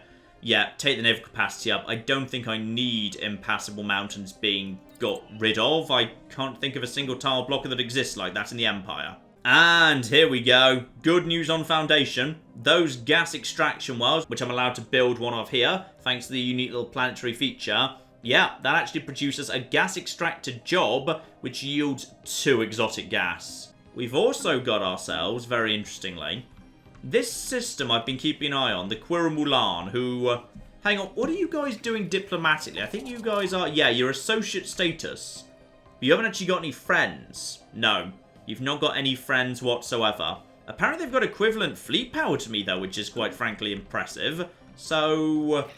Yeah, take the naval capacity up. I don't think I need impassable mountains being got rid of. I can't think of a single tile blocker that exists like that in the Empire. And here we go. Good news on Foundation. Those gas extraction wells, which I'm allowed to build one of here, thanks to the unique little planetary feature. Yeah, that actually produces a gas extractor job, which yields 2 exotic gas. We've also got ourselves, very interestingly, this system I've been keeping an eye on, the Quiramulan, who... hang on, what are you guys doing diplomatically? I think you guys are... yeah, you're associate status. But you haven't actually got any friends. No, you've not got any friends whatsoever. Apparently they've got equivalent fleet power to me, though, which is quite frankly impressive. So...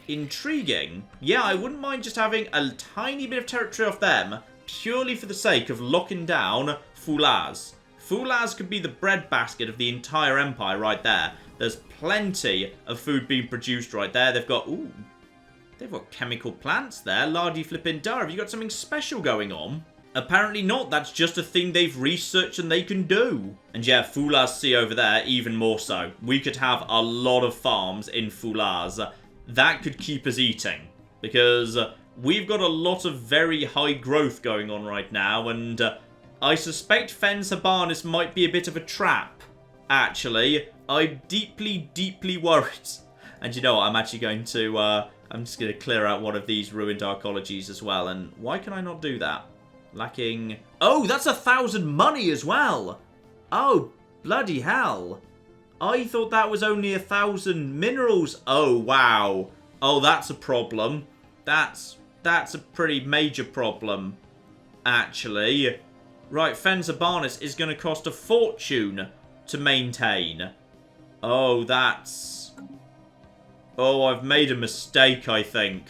intriguing. Yeah, I wouldn't mind just having a tiny bit of territory off them, purely for the sake of locking down Fulaz. Fulaz could be the breadbasket of the entire empire right there. There's plenty of food being produced right there. They've got, ooh, they've got chemical plants there. Lardy flippin' dar. Have you got something special going on? Apparently not. That's just a thing they've researched and they can do. And yeah, Fulaz Sea over there, even more so. We could have a lot of farms in Fulaz. That could keep us eating. Because we've got a lot of very high growth going on right now. And I suspect Fens Habanis might be a bit of a trap. Actually, I'm deeply, deeply worried. And you know what? I'm actually going to... I'm just going to clear out one of these ruined arcologies as well. And why can I not do that? Lacking... Oh, that's 1,000 money as well. Oh, bloody hell. I thought that was only 1,000 minerals. Oh, wow. Oh, that's a problem. That's a pretty major problem, actually. Right, Fens Habanis is going to cost a fortune to maintain. Oh, that's... Oh, I've made a mistake, I think.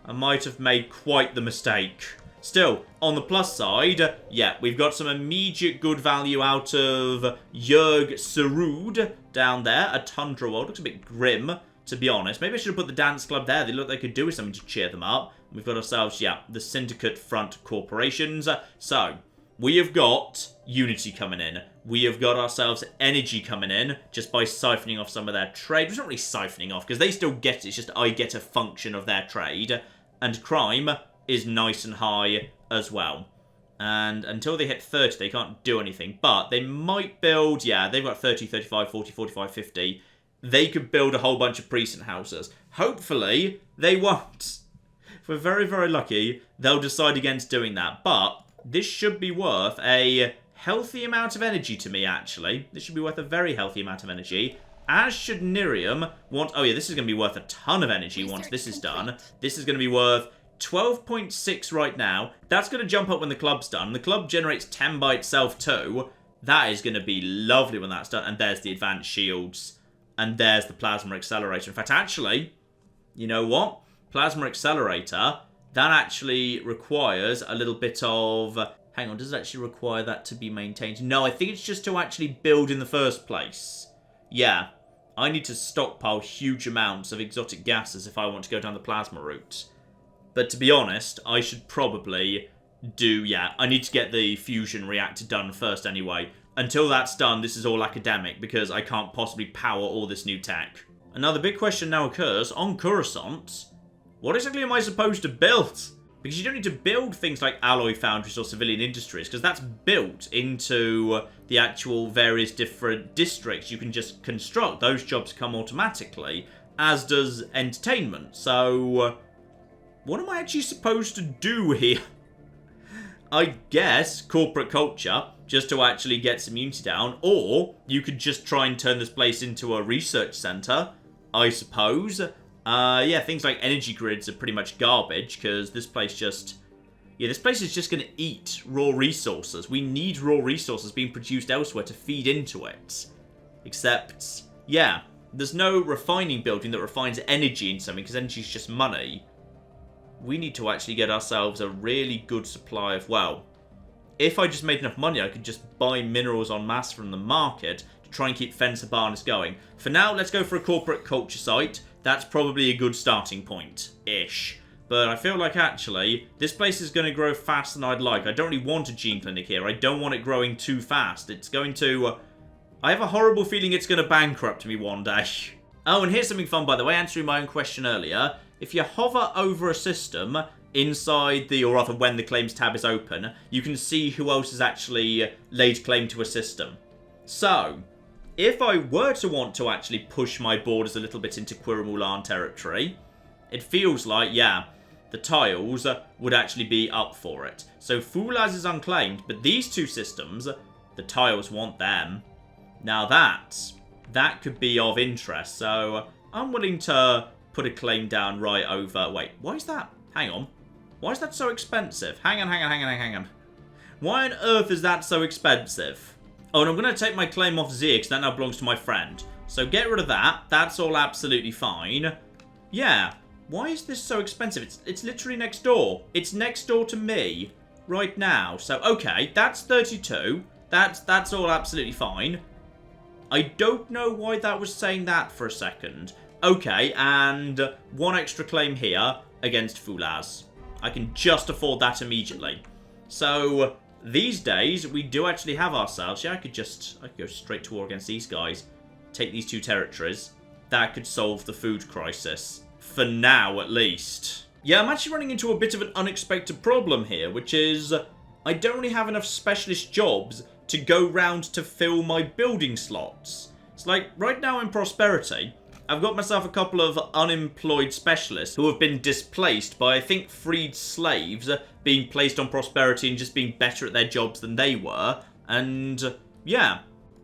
I might have made quite the mistake. Still, on the plus side, yeah, we've got some immediate good value out of Yerg Sarud down there. A Tundra world. Looks a bit grim, to be honest. Maybe I should have put the dance club there. They look like they could do with something to cheer them up. We've got ourselves, yeah, the Syndicate Front Corporations. So, we have got Unity coming in. We have got ourselves Energy coming in just by siphoning off some of their trade. It's not really siphoning off because they still get it. It's just I get a function of their trade. And Crime is nice and high as well. And until they hit 30, they can't do anything. But they might build, yeah, they've got 30, 35, 40, 45, 50. They could build a whole bunch of precinct houses. Hopefully, they won't. If we're very, very lucky, they'll decide against doing that. But this should be worth a healthy amount of energy to me, actually. This should be worth a very healthy amount of energy. As should Nirium want... Oh, yeah, this is going to be worth a ton of energy once this is done. This is going to be worth 12.6 right now. That's going to jump up when the club's done. The club generates 10 by itself too. That is going to be lovely when that's done. And there's the advanced shields. And there's the plasma accelerator. In fact, actually, you know what? Plasma accelerator, that actually requires a little bit of... Hang on, does it actually require that to be maintained? No, I think it's just to actually build in the first place. Yeah, I need to stockpile huge amounts of exotic gases if I want to go down the plasma route. But to be honest, I should probably do... Yeah, I need to get the fusion reactor done first anyway. Until that's done, this is all academic because I can't possibly power all this new tech. And now the big question now occurs, on Coruscant, what exactly am I supposed to build? Because you don't need to build things like alloy foundries or civilian industries, because that's built into the actual various different districts. You can just construct. Those jobs come automatically, as does entertainment. So, what am I actually supposed to do here? I guess corporate culture, just to actually get some unity down, or you could just try and turn this place into a research centre, I suppose. Yeah, things like energy grids are pretty much garbage, because this place just... Yeah, this place is just going to eat raw resources. We need raw resources being produced elsewhere to feed into it. Except, yeah, there's no refining building that refines energy in something, because energy is just money. We need to actually get ourselves a really good supply of, well, if I just made enough money, I could just buy minerals en masse from the market to try and keep Fens Habanis going. For now, let's go for a corporate culture site. That's probably a good starting point-ish. But I feel like, actually, this place is going to grow faster than I'd like. I don't really want a gene clinic here. I don't want it growing too fast. It's going to... I have a horrible feeling it's going to bankrupt me one day. Oh, and here's something fun, by the way, answering my own question earlier. If you hover over a system inside the, or rather when the claims tab is open, you can see who else has actually laid claim to a system. So, if I were to want to actually push my borders a little bit into Quiramulan territory, it feels like, yeah, the tiles would actually be up for it. So Fulaz is unclaimed, but these two systems, the tiles want them. Now that could be of interest. So I'm willing to put a claim down right over... Wait, why is that? Hang on. Why is that so expensive? Hang on. Why on earth is that so expensive? Oh, and I'm going to take my claim off Zia because that now belongs to my friend. So get rid of that. That's all absolutely fine. Yeah. Why is this so expensive? It's literally next door. It's next door to me right now. So, okay, that's 32. That's all absolutely fine. I don't know why that was saying that for a second. Okay, and one extra claim here against Fulaz. I can just afford that immediately. So these days, we do actually have ourselves. Yeah, I could go straight to war against these guys. Take these 2 territories. That could solve the food crisis. For now, at least. Yeah, I'm actually running into a bit of an unexpected problem here, which is I don't really have enough specialist jobs to go round to fill my building slots. It's like, right now in Prosperity, I've got myself a couple of unemployed specialists who have been displaced by, I think, freed slaves being placed on Prosperity and just being better at their jobs than they were. And, yeah.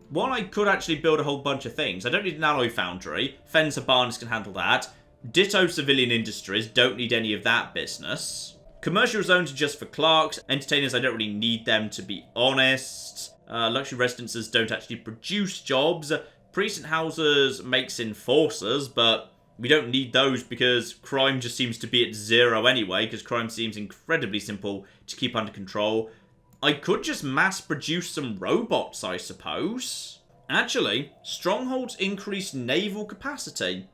While I could actually build a whole bunch of things, I don't need an alloy foundry. Fencer Barnes can handle that. Ditto civilian industries, don't need any of that business. Commercial zones are just for clerks. Entertainers, I don't really need them, to be honest. Luxury residences don't actually produce jobs. Precinct houses makes enforcers, but we don't need those because crime just seems to be at 0 anyway, because crime seems incredibly simple to keep under control. I could just mass produce some robots, I suppose. Actually, strongholds increase naval capacity.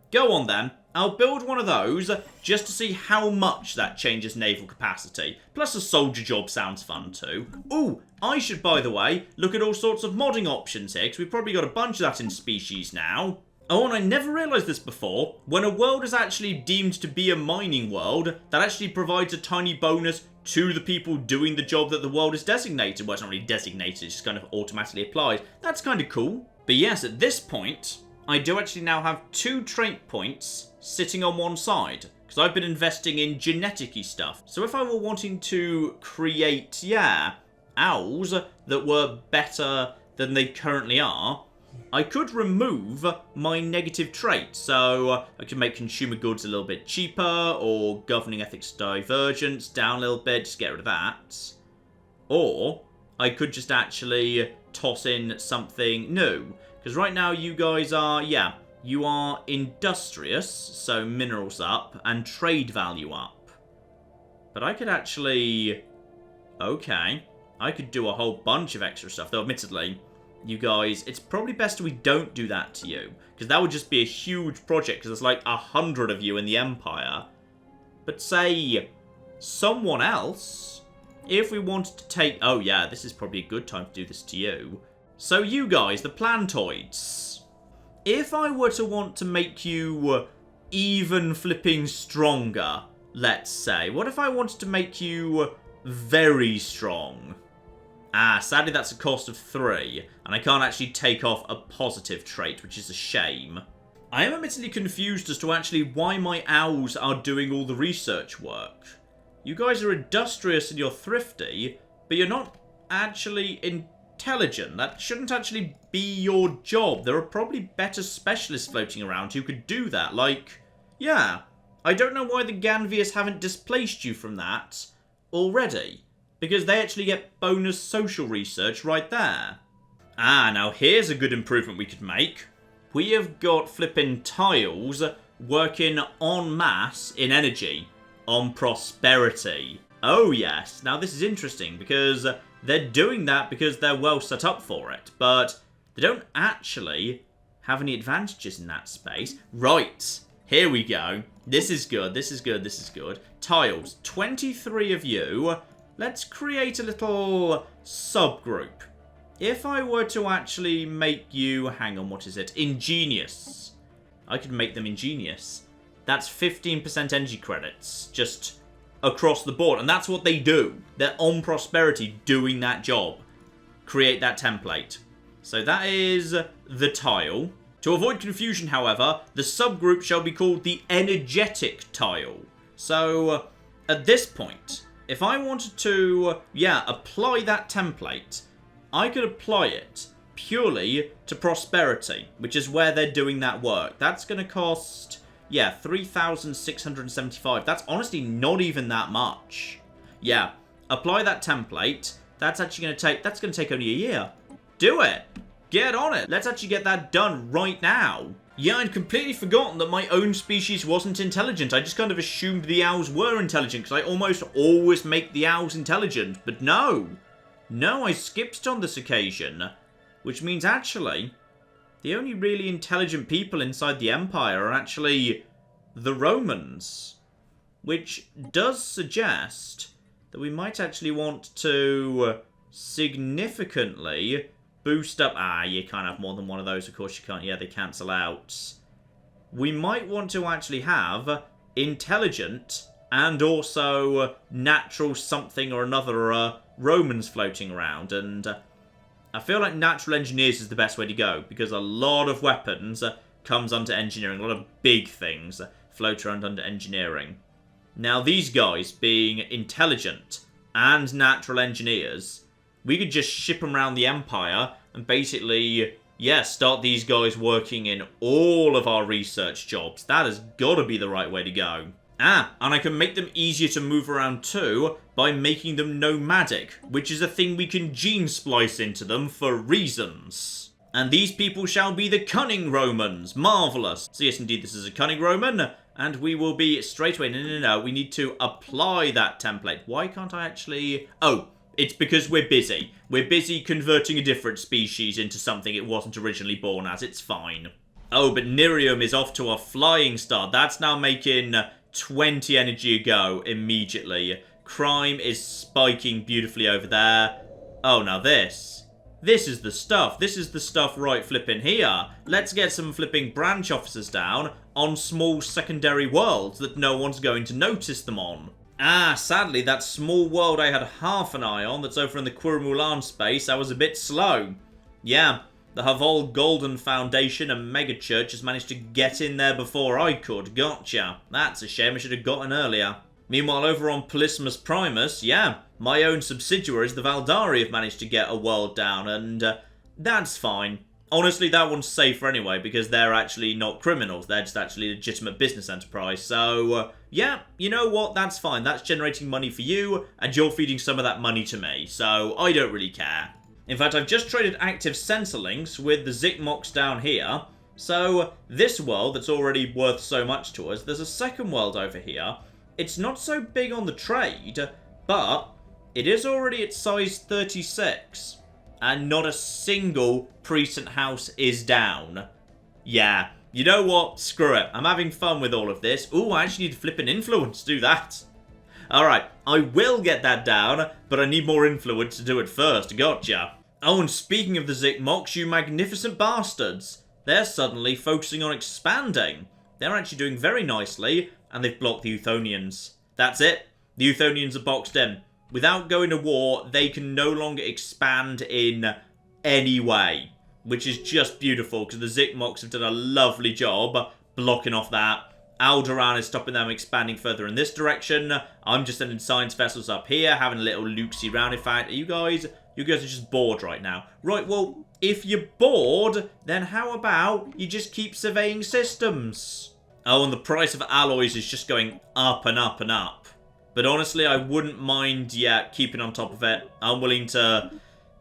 Go on then. I'll build one of those just to see how much that changes naval capacity. Plus a soldier job sounds fun too. Ooh, I should, by the way, look at all sorts of modding options here, because we've probably got a bunch of that in Species now. Oh, and I never realised this before. When a world is actually deemed to be a mining world, that actually provides a tiny bonus to the people doing the job that the world is designated. Well, it's not really designated, it's just kind of automatically applied. That's kind of cool. But yes, at this point, I do actually now have 2 trait points sitting on one side, because I've been investing in genetic-y stuff. So if I were wanting to create, owls that were better than they currently are, I could remove my negative trait. So I could make consumer goods a little bit cheaper, or governing ethics divergence down a little bit, just get rid of that. Or I could just actually toss in something new. Because right now you guys are, you are industrious, so minerals up, and trade value up. But I could actually, okay, I could do a whole bunch of extra stuff, though admittedly, you guys, it's probably best we don't do that to you, because that would just be a huge project, because there's like 100 of you in the Empire. But say, someone else, if we wanted to take, oh yeah, this is probably a good time to do this to you. So you guys, the plantoids, if I were to want to make you even flipping stronger, let's say, what if I wanted to make you very strong? Sadly that's a cost of 3, and I can't actually take off a positive trait, which is a shame. I am admittedly confused as to actually why my owls are doing all the research work. You guys are industrious and you're thrifty, but you're not actually intelligent. That shouldn't actually be your job. There are probably better specialists floating around who could do that. Like, yeah, I don't know why the Ganvius haven't displaced you from that already. Because they actually get bonus social research right there. Now here's a good improvement we could make. We have got flipping tiles working en masse in energy on prosperity. Oh yes, now this is interesting because they're doing that because they're well set up for it, but they don't actually have any advantages in that space. Right, here we go. This is good, this is good, this is good. Tiles, 23 of you. Let's create a little subgroup. If I were to actually make you, hang on, what is it? Ingenious. I could make them ingenious. That's 15% energy credits, just across the board. And that's what they do. They're on prosperity doing that job. Create that template. So that is the tile. To avoid confusion, however, the subgroup shall be called the energetic tile. So at this point, if I wanted to, apply that template, I could apply it purely to prosperity, which is where they're doing that work. That's going to cost, 3,675. That's honestly not even that much. Yeah, apply that template. That's actually going to take only a year. Do it. Get on it. Let's actually get that done right now. Yeah, I'd completely forgotten that my own species wasn't intelligent. I just kind of assumed the owls were intelligent because I almost always make the owls intelligent. But no. No, I skipped on this occasion. Which means actually, the only really intelligent people inside the Empire are actually the Romans. Which does suggest that we might actually want to significantly boost up. Ah, you can't have more than one of those. Of course you can't. Yeah, they cancel out. We might want to actually have intelligent and also natural something or another Romans floating around. And I feel like natural engineers is the best way to go, because a lot of weapons comes under engineering. A lot of big things float around under engineering. Now, these guys being intelligent and natural engineers, we could just ship them around the Empire and basically, yeah, start these guys working in all of our research jobs. That has got to be the right way to go. Ah, and I can make them easier to move around too by making them nomadic, which is a thing we can gene splice into them for reasons. And these people shall be the cunning Romans. Marvellous. So yes, indeed, this is a cunning Roman, and we will be straight away. No, we need to apply that template. Why can't I actually... Oh, it's because we're busy. We're busy converting a different species into something it wasn't originally born as. It's fine. Oh, but Nerium is off to a flying start. That's now making 20 energy a go immediately. Crime is spiking beautifully over there. Oh, now this is the stuff. This is the stuff right flipping here. Let's get some flipping branch officers down on small secondary worlds that no one's going to notice them on. Ah, sadly, that small world I had half an eye on that's over in the Quirmulan space, I was a bit slow. Yeah, the Havol Golden Foundation and Megachurch has managed to get in there before I could. Gotcha. That's a shame. I should have gotten earlier. Meanwhile, over on Polismus Primus, yeah, my own subsidiaries, the Valdari, have managed to get a world down, and that's fine. Honestly, that one's safer anyway, because they're actually not criminals. They're just actually a legitimate business enterprise. So, yeah, you know what? That's fine. That's generating money for you, and you're feeding some of that money to me. So, I don't really care. In fact, I've just traded active sensor links with the Zikmox down here. So, this world that's already worth so much to us, there's a second world over here. It's not so big on the trade, but it is already at size 36. And not a single precinct house is down. Yeah, you know what? Screw it. I'm having fun with all of this. Ooh, I actually need to flip an influence to do that. Alright, I will get that down, but I need more influence to do it first. Gotcha. Oh, and speaking of the Zikmox, you magnificent bastards. They're suddenly focusing on expanding. They're actually doing very nicely, and they've blocked the Euthonians. That's it. The Euthonians are boxed in. Without going to war, they can no longer expand in any way. Which is just beautiful, because the Zikmox have done a lovely job blocking off that. Alderaan is stopping them expanding further in this direction. I'm just sending science vessels up here, having a little loopsy round. In fact, you guys are just bored right now. Right, well, if you're bored, then how about you just keep surveying systems? Oh, and the price of alloys is just going up and up and up. But honestly, I wouldn't mind yet keeping on top of it. I'm willing to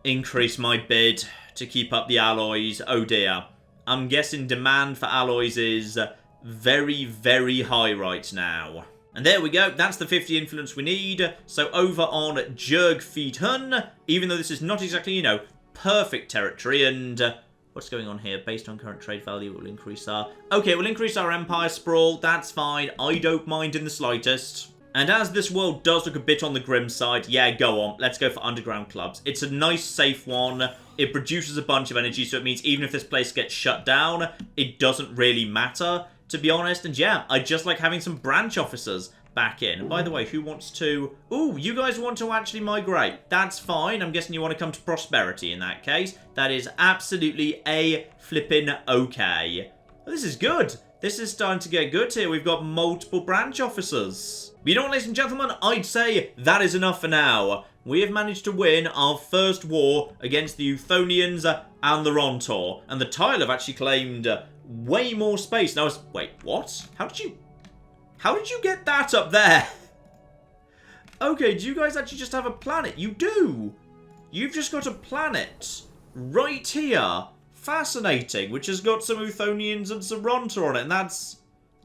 increase my bid to keep up the alloys. Oh dear. I'm guessing demand for alloys is very, very high right now. And there we go. That's the 50 influence we need. So over on Jurgfeedhun, even though this is not exactly, you know, perfect territory, and what's going on here? Based on current trade value, we'll increase our... Okay, we'll increase our empire sprawl. That's fine. I don't mind in the slightest. And as this world does look a bit on the grim side, yeah, go on. Let's go for underground clubs. It's a nice, safe one. It produces a bunch of energy, so it means even if this place gets shut down, it doesn't really matter, to be honest. And yeah, I just like having some branch officers back in. And by the way, who wants to... Ooh, you guys want to actually migrate. That's fine. I'm guessing you want to come to prosperity in that case. That is absolutely a-flippin' okay. This is good. This is starting to get good here. We've got multiple branch officers. But you know what, ladies and gentlemen? I'd say that is enough for now. We have managed to win our first war against the Euthonians and the Rontor. And the Tile have actually claimed way more space. Now, wait, what? How did you get that up there? Okay, do you guys actually just have a planet? You do. You've just got a planet right here. Fascinating, which has got some Euthonians and some Rontor on it, and that's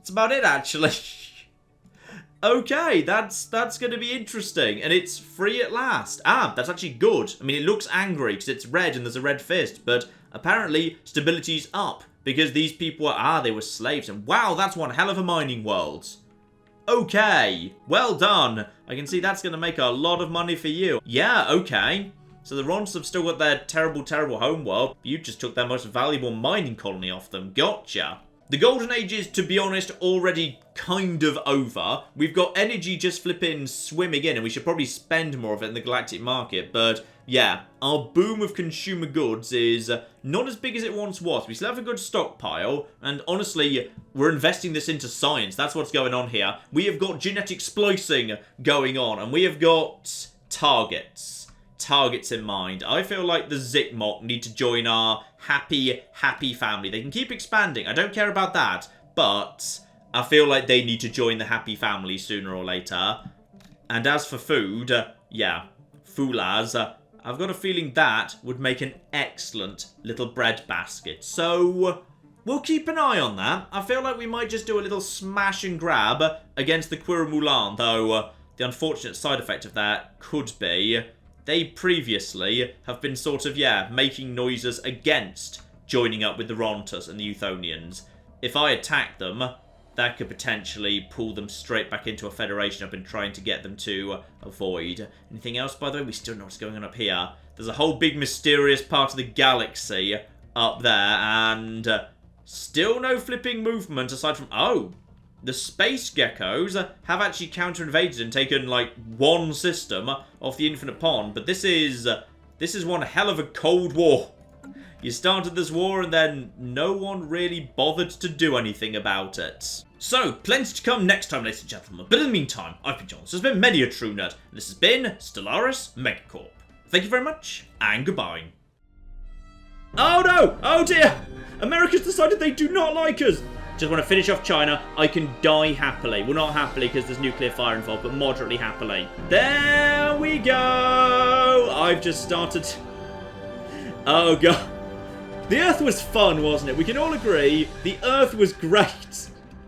about it, actually. Okay, that's going to be interesting, and it's free at last. Ah, that's actually good. I mean, it looks angry because it's red and there's a red fist, but apparently stability's up because these people were, they were slaves, and wow, that's one hell of a mining world. Okay, well done. I can see that's going to make a lot of money for you. Yeah, okay. So the Rons have still got their terrible, terrible homeworld. You just took their most valuable mining colony off them. Gotcha. The Golden Age is, to be honest, already kind of over. We've got energy just flipping swimming in, and we should probably spend more of it in the galactic market. But yeah, our boom of consumer goods is not as big as it once was. We still have a good stockpile, and honestly, we're investing this into science. That's what's going on here. We have got genetic splicing going on, and we have got targets in mind. I feel like the Zikmok need to join our happy family. They can keep expanding. I don't care about that, but I feel like they need to join the happy family sooner or later. And as for food, yeah, Fulaz, I've got a feeling that would make an excellent little bread basket. So we'll keep an eye on that. I feel like we might just do a little smash and grab against the Quirumulan, though the unfortunate side effect of that could be they previously have been sort of, yeah, making noises against joining up with the Rontas and the Euthonians. If I attack them, that could potentially pull them straight back into a federation I've been trying to get them to avoid. Anything else, by the way? We still know what's going on up here. There's a whole big mysterious part of the galaxy up there, and still no flipping movement aside from... Oh! The space geckos have actually counter-invaded and taken, like, one system off the Infinite Pond. But this is one hell of a Cold War. You started this war and then no one really bothered to do anything about it. So, plenty to come next time, ladies and gentlemen. But in the meantime, I've been John. This has been Many a True Nerd. And this has been Stellaris MegaCorp. Thank you very much, and goodbye. Oh no! Oh dear! America's decided they do not like us! Just want to finish off China. I can die happily. Well, not happily because there's nuclear fire involved, but moderately happily. There we go. I've just started. Oh, God. The Earth was fun, wasn't it? We can all agree the Earth was great.